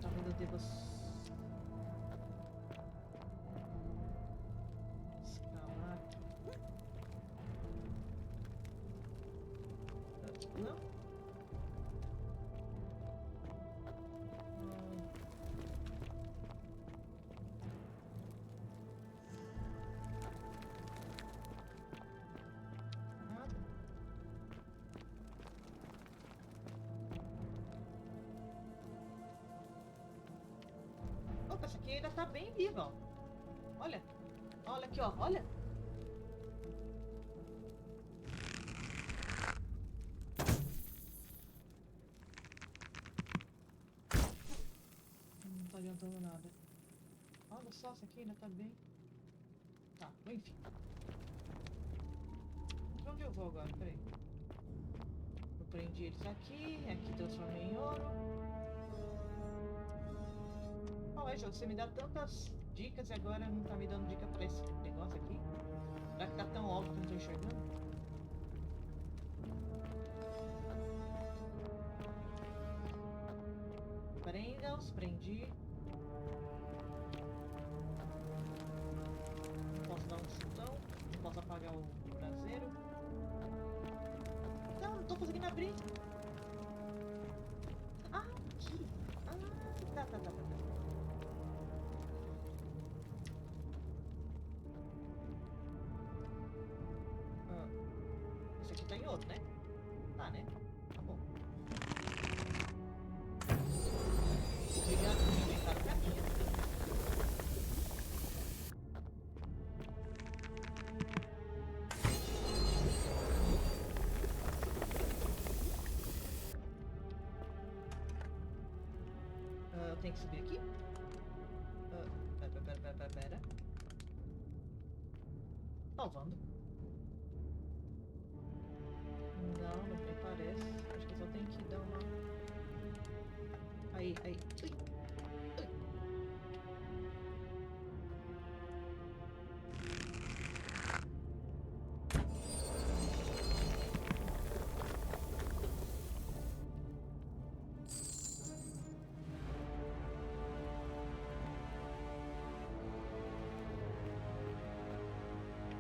Talvez eu deva... escalar. Não? Opa, essa aqui ainda tá bem viva, ó. Olha. Olha aqui, ó. Olha. Não tá adiantando nada. Olha só, essa aqui ainda tá bem. Tá, enfim. Pra onde eu vou agora? Peraí. Eu prendi eles aqui. Aqui transformei em ouro. Olha, jogo, você me dá tantas dicas e agora não tá me dando dica pra esse negócio aqui? Será que tá tão óbvio que eu não tô enxergando? Prenda-os, prendi. Posso dar um chutão? Posso apagar o braseiro? Não tô conseguindo abrir. Ah, aqui. Ah, tá. Esse aqui tá em outro, né? Tá, né? Tá bom. Obrigado por me inventar o caminho. Eu tenho que subir aqui? Pera. Salvando. Não me parece. Acho que só tem que dar uma... Aí. Ui.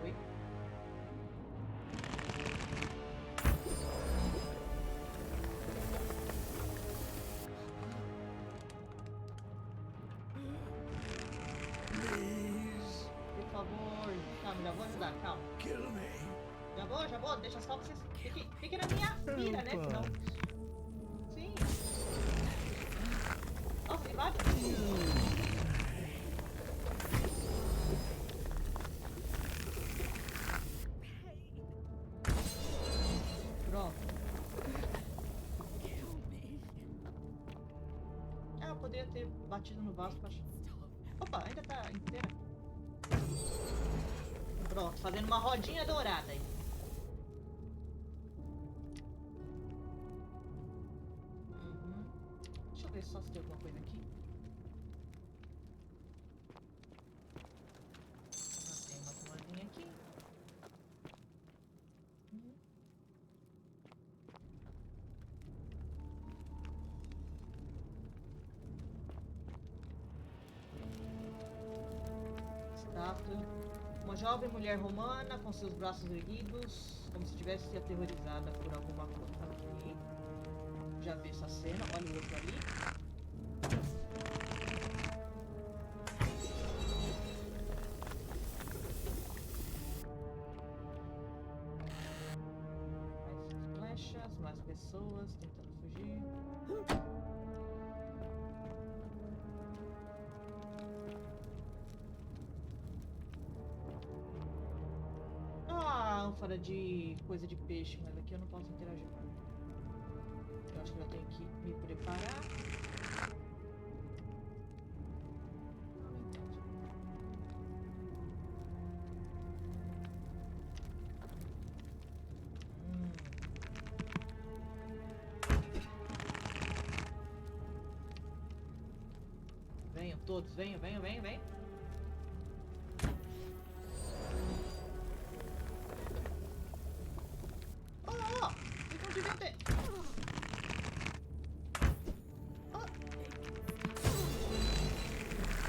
Oi. Por favor. Calma, já vou ajudar, calma. Kill me. Já vou, deixa só vocês. Fique na minha mira, né? Senão. Sim. Nossa, tem vários. ter batido no vaso pra... Opa, ainda tá inteira. Pronto, fazendo uma rodinha dourada aí. Deixa eu ver só se tem alguma coisa aqui. Tem uma tomadinha aqui. Estátua. Uma jovem mulher romana com seus braços erguidos, como se estivesse aterrorizada por alguma coisa. Aqui. Já vi essa cena. Olha o outro ali. Mais flechas, mais pessoas tentando fugir. Ânfora de coisa de peixe, mas aqui eu não posso interagir. Eu acho que eu tenho que me preparar. Venham todos, venham.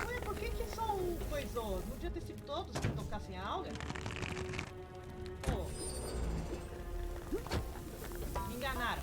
Ué, por que só um coisou? Não podia ter sido todos que tocassem a alga? Pô. Me enganaram.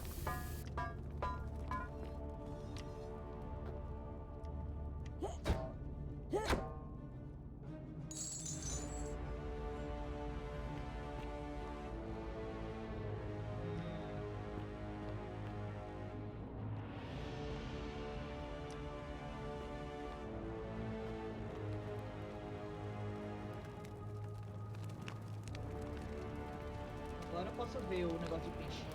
Agora eu posso ver o negócio de peixe.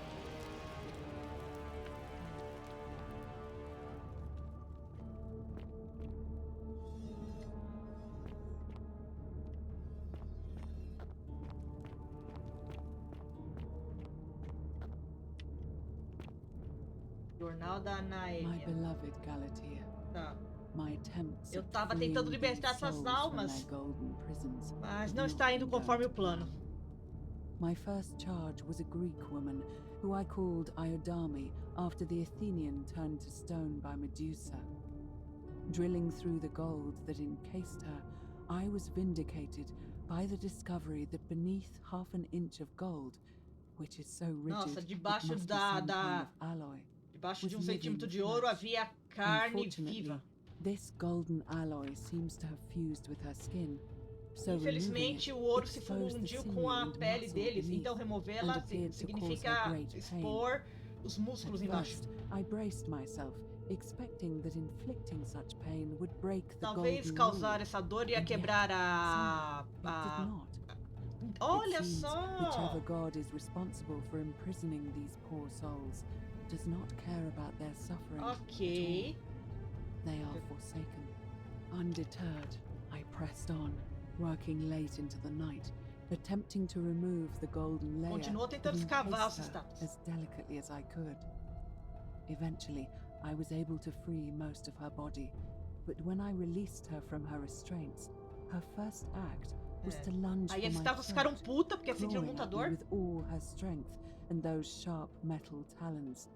Jornal da My Anaélia. beloved Galatea. Tá. My attempts Eu at tava freeing tentando these libertar essas souls from almas, their golden prisons mas have não not está indo been conforme o going to plano. plan. My first charge was a Greek woman who I called Iodame after the Athenian turned to stone by Medusa. Drilling through the gold that encased her, I was vindicated by the discovery that beneath half an inch of gold, which is so rigid Nossa, it debaixo must be some kind da of alloy, debaixo de was centímetro living de ouro flesh. havia carne Unfortunately, viva. this golden alloy seems to have fused with her skin. So Infelizmente, o removing it ouro se exposed the fundiu sinew com a and pele muscle deles, beneath, então and removê-la appeared to cause her significa great pain. expor os músculos At embaixo. first, I braced myself, expecting that inflicting such pain would break the Talvez golden causar rule. essa dor ia And yet, quebrar somehow, it did not. Olha It seems só! whichever god is responsible for imprisoning these poor souls does not care about their suffering at Ok. all. They are forsaken. Undeterred, I pressed on, working late into the night, attempting to remove the golden layer Continuou that tentando escavar os encased her estátuas. as delicately as I could. Eventually, I was able to free most of her body, but when I released her from her restraints, her first act was to lunge Aí for as my estátuas ficaram throat, puta porque sentiram clawing muita at me dor. with all her strength and those sharp metal talons.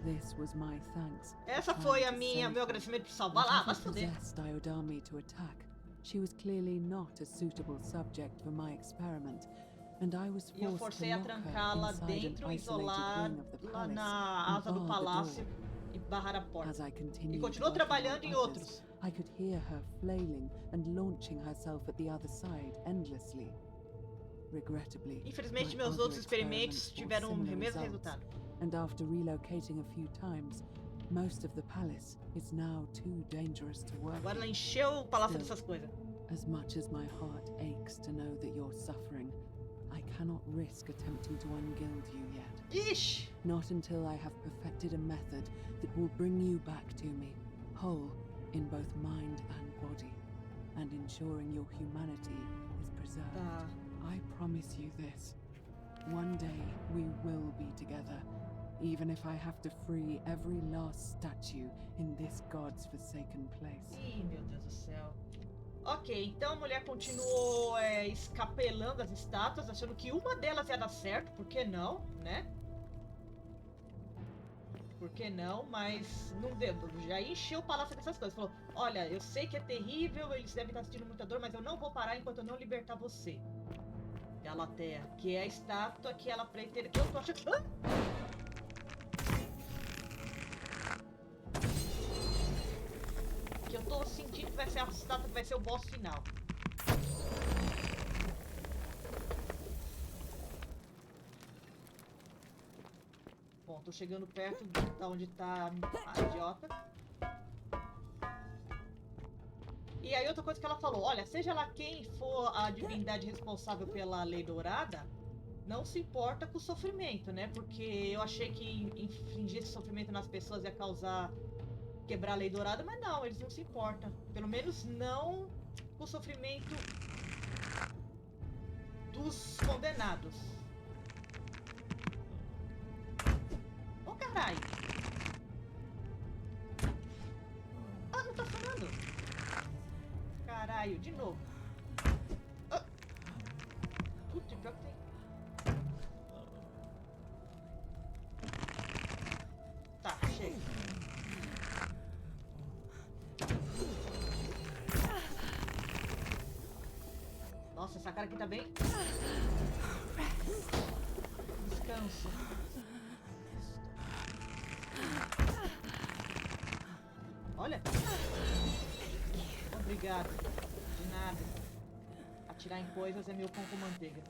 This was my thanks. for Essa trying foi to meu save her. agradecimento por salvar lá. Vai se Whatever fuder. possessed Iodame to attack, she was clearly not a suitable subject for my experiment, and I was E eu forced to forcei a lock her trancá-la inside dentro, an isolated wing of the isolá-la palace na asa and do bar the palácio door. e barrar a porta. As I continued continuou working trabalhando on em others, outros. I could hear her flailing and launching herself at the other side endlessly. Regrettably, Infelizmente, my meus other outros experimentos experiments bore tiveram o similar mesmo results, resultado. and after relocating a few times, most of the palace is now too dangerous to work Agora ela in. encheu o palácio Still, dessas coisas. As much as my heart aches to know that you're suffering, I cannot risk attempting to ungild you yet. Ixi! Not until I have perfected a method that will bring you back to me, whole in both mind and body, and ensuring your humanity is preserved. I promise you this. One day we will be together, even if I have to free every last statue in this God's forsaken place. Ih, meu Deus do céu. Ok, então a mulher continuou escapelando as estátuas, achando que uma delas ia dar certo, por que não, né? Por que não? Mas não deu, já encheu o palácio dessas coisas. Falou, olha, eu sei que é terrível, eles devem estar sentindo muita dor, mas eu não vou parar enquanto eu não libertar você. Galatea, que é a estátua que ela pretende... Eu tô achando... Ah! Que eu tô sentindo que vai ser a estátua que vai ser o boss final. Bom, tô chegando perto da onde tá a idiota. E aí outra coisa que ela falou, olha, seja lá quem for a divindade responsável pela lei dourada, não se importa com o sofrimento, né? Porque eu achei que infligir esse sofrimento nas pessoas ia causar... quebrar a lei dourada, mas não, eles não se importam. Pelo menos não com o sofrimento dos condenados. Ô, caralho! Ah, não tá funcionando! Caralho, de novo. Ah. Putz, pior que tem. Tá, chega. Nossa, essa cara aqui tá bem... Descanso. Olha. Obrigado. De nada. Atirar em coisas é meu pão com manteiga.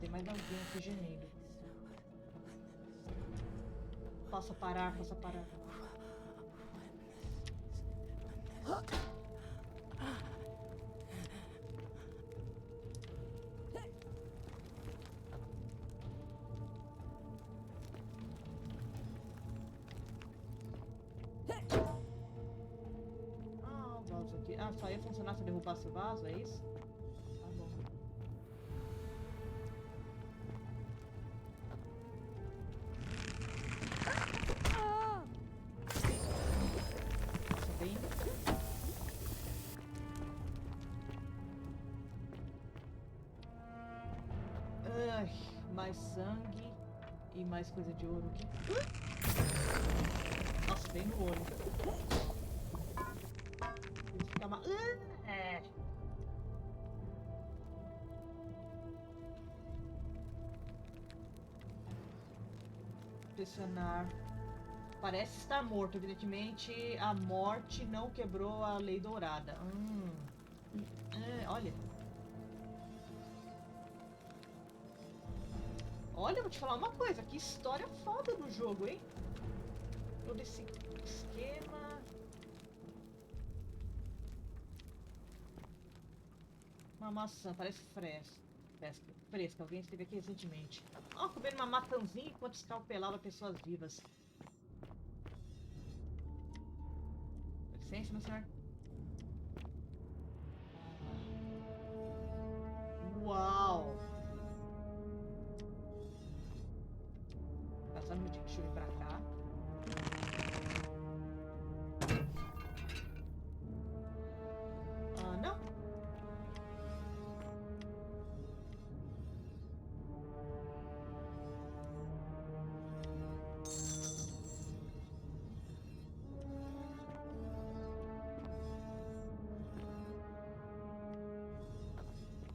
Tem mais alguém aqui gemendo. Posso parar, posso parar. Ah, só ia funcionar se eu derrubasse o vaso, é isso? Tá bom. Nossa, bem... Ai, mais sangue e mais coisa de ouro aqui. Nossa, bem no olho. Calma. Pressionar. Parece estar morto. Evidentemente, a morte não quebrou a lei dourada. Olha. Olha, vou te falar uma coisa. Que história foda do jogo, hein? Todo esse esquema. Uma maçã, parece fresca. Alguém esteve aqui recentemente. Ó, comendo uma maçãzinha enquanto escalpelava pessoas vivas. Licença, meu senhor. Uau! Só um minutinho, deixa eu ir pra cá. Ah, não.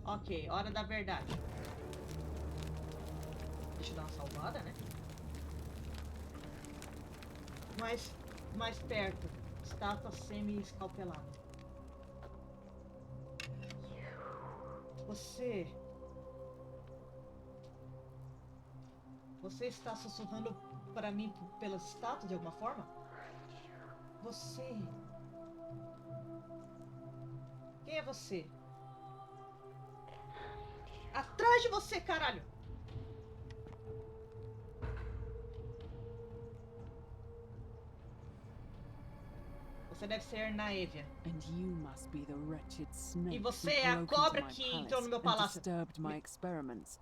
Ok, hora da verdade. Deixa eu dar uma salvada, né? Mais perto. Estátua semi-escalpelada. Você está sussurrando para mim pelas estátuas de alguma forma? Você... Quem é você? Atrás de você, caralho! Você deve ser Naevia. And you must be the wretched snake E você who é a broke cobra into my que entrou no palace meu and palácio. disturbed my experiments.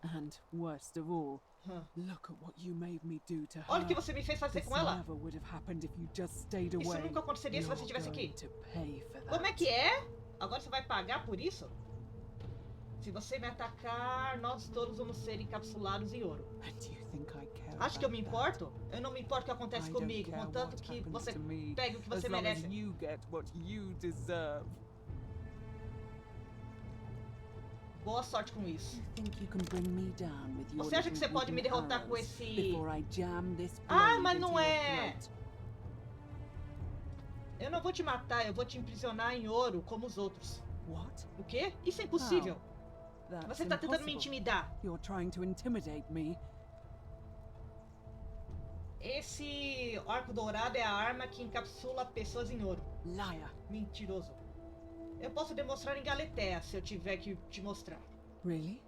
And worst of all, Huh. look at what you made me do to her. Olha o que você me fez fazer This com ela. never would have happened if you just stayed Isso away. nunca aconteceria se você You're estivesse aqui. going to pay for that. Como é que é? Agora você vai pagar por isso? Se você me atacar, nós todos vamos ser encapsulados em ouro. And you think I care Acho que eu me about that? importo? Eu não me importo o que acontece I don't comigo, care contanto what que happens você to me, pegue o que as você long merece. as you get what you deserve. Boa sorte com isso. You think you can bring me down with your Você acha que little você pode me wooden derrotar com arrows esse... before I jam this Ah, blade mas into não your é. throat? Eu não vou te matar, eu vou te aprisionar em ouro, como os outros. What? O quê? Isso é impossível. That's Você tá tentando me impossible. intimidar. You're trying to intimidate me. Esse arco dourado é a arma que encapsula pessoas em ouro. Liar. Mentiroso. Eu posso demonstrar em Galetea, se eu tiver que te mostrar. Really?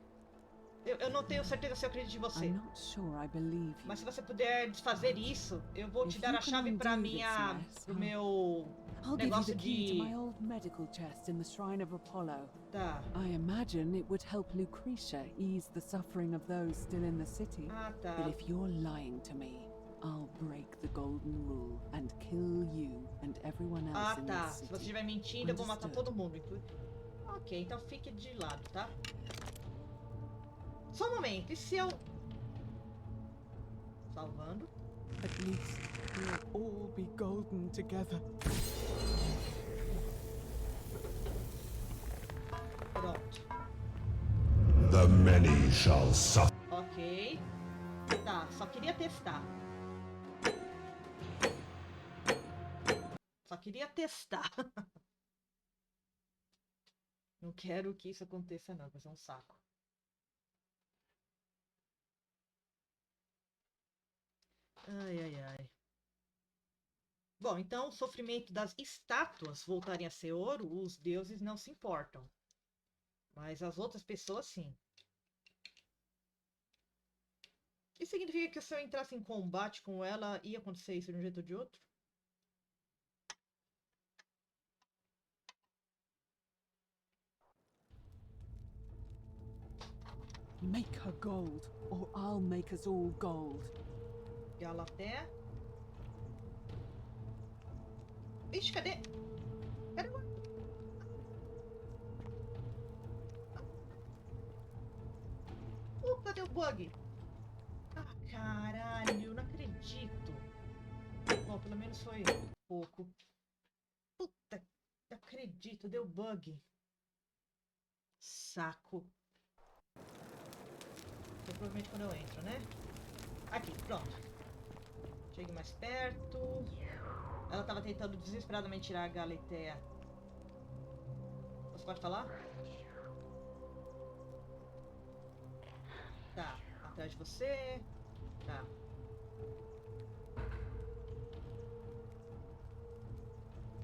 Eu não tenho certeza se eu acredito em você. I'm not sure I believe you. Mas se você puder desfazer isso, eu vou te If dar you a chave can pra undo minha... this mess, pro meu... I'll give you negócio the key de... to my old medical chest in the Shrine of Apollo. Tá. I imagine it would help Lucretia ease the suffering of those still in the city. Ah, tá. But if you're lying to me, I'll break the golden rule and kill you and everyone else Ah, in tá. this Se city. você estiver mentindo, eu vou matar Understood. todo mundo. Ok, então fique de lado, tá? Só um momento. E se eu... Salvando. At least we'll all be golden together. Pronto. The many shall suffer. Ok. Tá, só queria testar. Só queria testar. Não quero que isso aconteça não, vai ser um saco. Ai, ai, ai. Bom, então o sofrimento das estátuas voltarem a ser ouro, os deuses não se importam. Mas as outras pessoas, sim. Isso significa que se eu entrasse em combate com ela, ia acontecer isso de um jeito ou de outro? Make her gold, or I'll make us all gold. Galatea. Ixi, cadê? Cadê o... Cadê o bug? Ah, caralho, não acredito. Bom, pelo menos foi pouco. Puta, não acredito, deu bug. Saco. Então, provavelmente quando eu entro, né? Aqui, pronto. Chegue mais perto. Ela tava tentando desesperadamente tirar a Galetea. Você pode falar? Tá, atrás de você. Tá.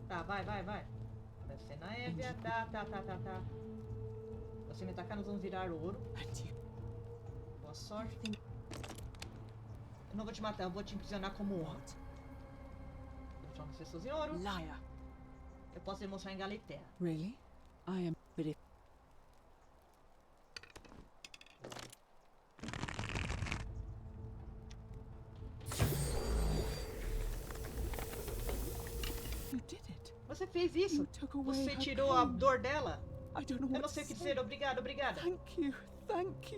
Tá, vai. Deve ser na Évia. Tá. Se você me atacar, nós vamos virar ouro. Boa sorte. Eu não vou te matar, eu vou te imprisionar como ouro. Vou transformar as pessoas em ouro. Liar. Eu posso demonstrar em Galetea. Really? I am. But if you did it. Você fez isso. You took away Você her tirou a pain. dor dela. I don't know Eu what não to sei o que say. dizer. Obrigada. Thank you.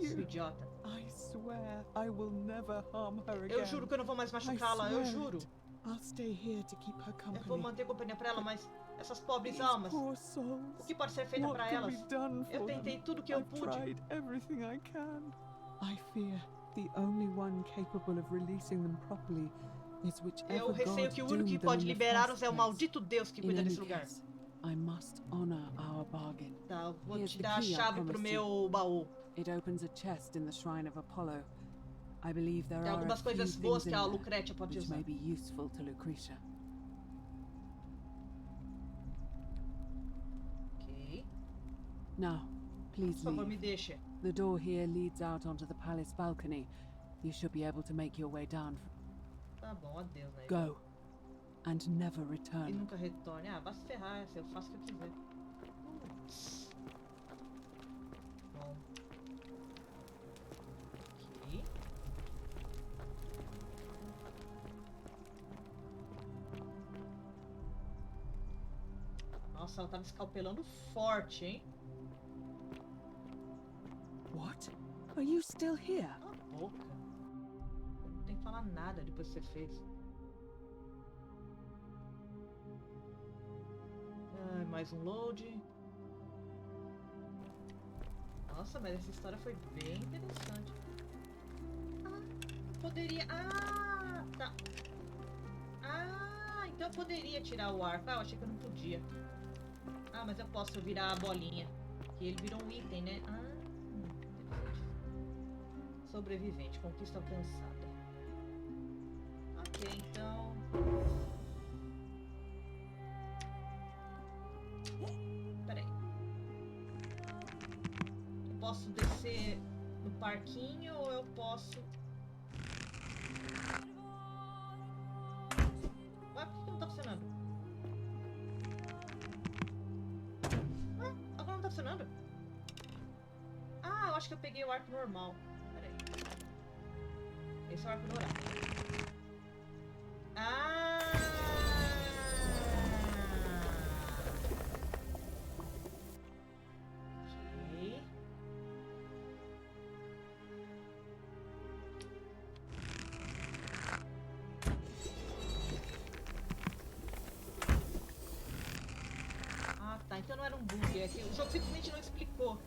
Seu idiota. I swear I will never harm her again. Eu juro que eu não vou mais machucá-la. Eu juro. I'll stay here to keep her Eu company. vou manter companhia pra ela, mas essas pobres These almas. poor souls. O que pode ser feito What pra can elas? be done Eu for tentei them? tudo que eu I've pude. tried everything I can. I fear the only one capable of releasing them properly is whichever Eu receio god que o único que doomed pode them in the liberá-los first é o place. maldito Deus que In cuida any desse lugar. case, I must honor our bargain. Tá, eu vou Here's te the dar a key I chave pro promised meu baú. It opens a chest in the Shrine of Apollo. I believe there Tem are a algumas few coisas boas things in que a there Lucrétia pode which usar. may be useful to Lucretia. Ok. Now, please Por favor, me leave. deixa. The door here leads out onto the palace balcony. You should be able to make your way down. Tá bom, adeus, né? Go. and never E return. nunca retorne. Ah, vai se ferrar, eu faço o que eu quiser. Bom. Aqui. Nossa, ela tá me escalpelando forte, hein? What? Are you still here? Cala a boca. Não tem que falar nada depois que você fez. Ai, mais um load. Nossa, mas essa história foi bem interessante. Ah, poderia... Ah, tá. Ah, então eu poderia tirar o arco. Ah, eu achei que eu não podia. Ah, mas eu posso virar a bolinha. Que ele virou um item, né? Ah, interessante. Sobrevivente, conquista alcançada. Ok, então... Peraí. Eu posso descer no parquinho ou eu posso... Ué, por que não tá funcionando? Ué, agora não tá funcionando? Ah, eu acho que eu peguei o arco normal. Peraí. Esse é o arco dourado. Ah! Ok. Ah, tá. Então não era um bug. É que o jogo simplesmente não explicou.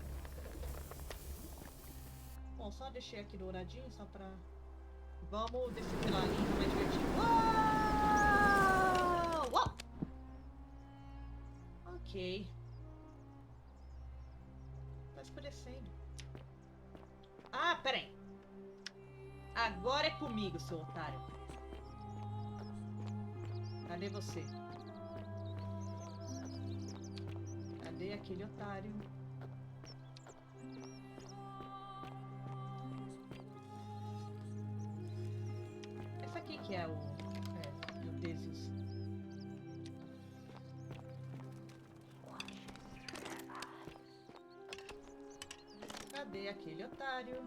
Bom, só deixei aqui douradinho, só pra... Vamos descer pela linha mais divertido. Uou! Uou! Ok. Tá escurecendo. Ah, peraí. Agora é comigo, seu otário. Cadê você? Cadê aquele otário? Essa aqui que é o... É, o Deus. Cadê aquele otário?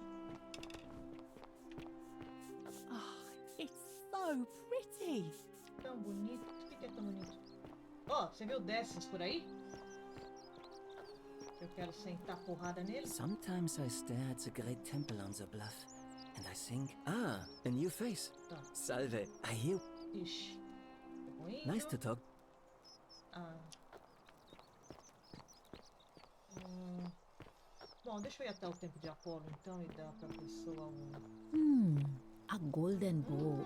Oh, it's so pretty. Tão bonito. Por que é tão bonito? Ó, você viu desses por aí? Eu quero sentar porrada nele. Sometimes I stare at the great temple on the bluff, and I think, ah, a new face. Tá. Salve, I hear. Ixi. Tô indo. Nice to talk. Ah. Bom, deixa eu ir até o templo de Apolo então e dar pra pessoa um... A golden bow,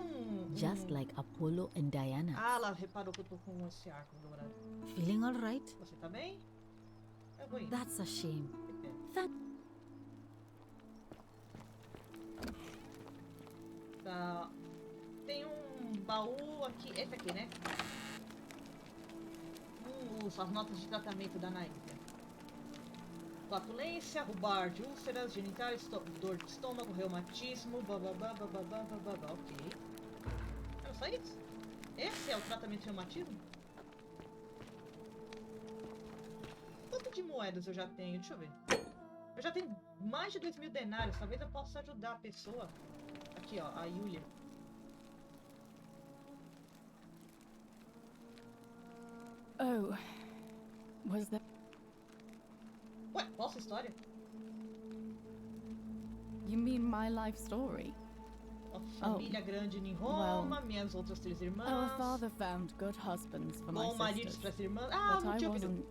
just like Apollo and Diana. Ah, ela reparou que eu tô com esse arco dourado. Feeling all right? Você tá bem? Eu vou indo. That's a shame. Que pena. That Tá. Tem um baú aqui. Esse aqui, né? As notas de tratamento da Naída. Flatulência, rubar de úlceras, genitais, dor de estômago, reumatismo, bababá, bababá, bababá. Ok. Era só isso? Esse é o tratamento de reumatismo? Quanto de moedas eu já tenho? Deixa eu ver. Eu já tenho mais de 2.000 denários. Talvez eu possa ajudar a pessoa. Aqui, ó, a Yulia. Oh, was there... Ué, posso história? You mean my life story? Uma família grande em Roma, minhas outras 3 irmãs. Our father found good husbands for my Bom marido sisters, para as irmãs. Ah, but não I tinha wasn't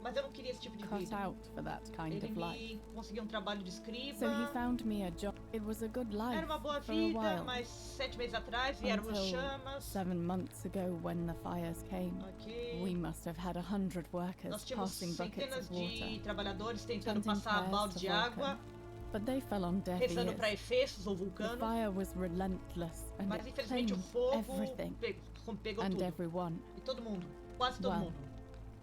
mas eu não queria esse tipo de cut vida. out for that kind Ele of life. me conseguiu um trabalho de escriba. So he found me a job. It was a good life Era uma boa for a vida, while. mas 7 meses atrás vieram as Until chamas. 7 months ago when the fires came. Ok. We must have had 100 workers Nós tínhamos passing buckets centenas of de water, trabalhadores tentando chanting passar prayers balde to de Vulcan. água, But they fell on deaf rezando para ears. Efesos ou The Vulcano. fire was relentless and Mas it infelizmente o claimed fogo everything pegou and tudo. everyone. E todo mundo, quase todo Well, mundo.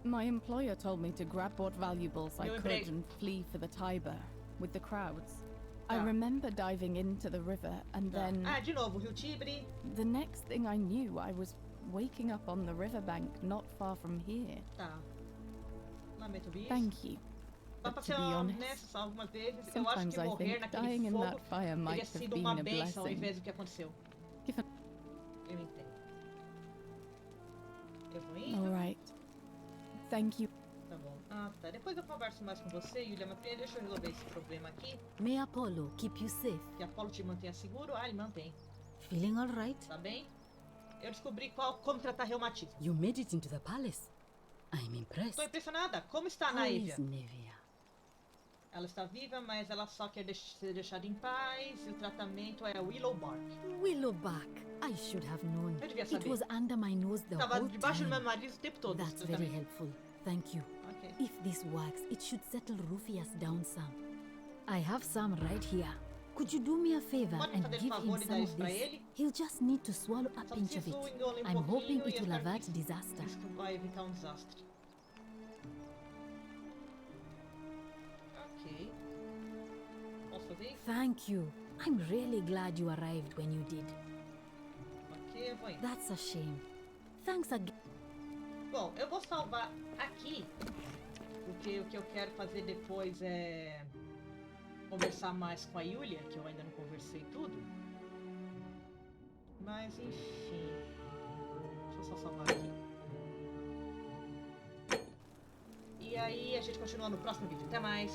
My employer told me to grab what valuables I Meu could emprego. and flee for the Tiber with the crowds. I Tá. remember diving into the river and then Ah, de novo, Rio Tibre. the next thing I knew I was waking up on the riverbank not far from here. Tá. Lamento ouvir isso. Thank you. Dá But pra to ser be honest, honesto algumas vezes. Eu acho sometimes que I morrer think naquele dying in fogo that fire teria might have sido been uma a bênção ao blessing. invés do que aconteceu. Given... Eu entendo. Eu vou indo. Alright. Thank you. Tá bom. Ah, tá. Depois eu converso mais com você, Yulia, mas primeiro deixa eu resolver esse problema aqui. May Apollo keep you safe. Que Apolo te mantenha seguro. Ah, ele mantém. Feeling all right? Tá bem? Eu descobri como tratar reumatismo. You made it into the palace. I'm impressed. Tô impressionada. Como está a How is Naivia? Nevia? Ela está viva, mas ela só quer ser deixada em paz. E o tratamento é Willow Bark. Willowback. I should have known. Eu devia It saber. was under my nose the Tava whole debaixo do meu time. nariz o tempo todo. esse That's very tratamento. helpful. Thank you. Ok. If this works, it should settle Rufius down some. I have some right here. Could you do me a favor Pode and fazer give favor him e dar some isso of pra this? ele? He'll just need to swallow a Só pinch of preciso it. engolir I'm hoping pouquinho it e will achar avert que disaster. isso vai evitar um desastre. Ok. Posso fazer isso? Thank you. I'm really glad you arrived when you did. Ok, eu vou indo. That's a shame. Thanks again. Bom, eu vou salvar aqui. Porque o que eu quero fazer depois é conversar mais com a Yulia, que eu ainda não conversei tudo. Mas enfim. Deixa eu só salvar aqui. E aí a gente continua no próximo vídeo. Até mais!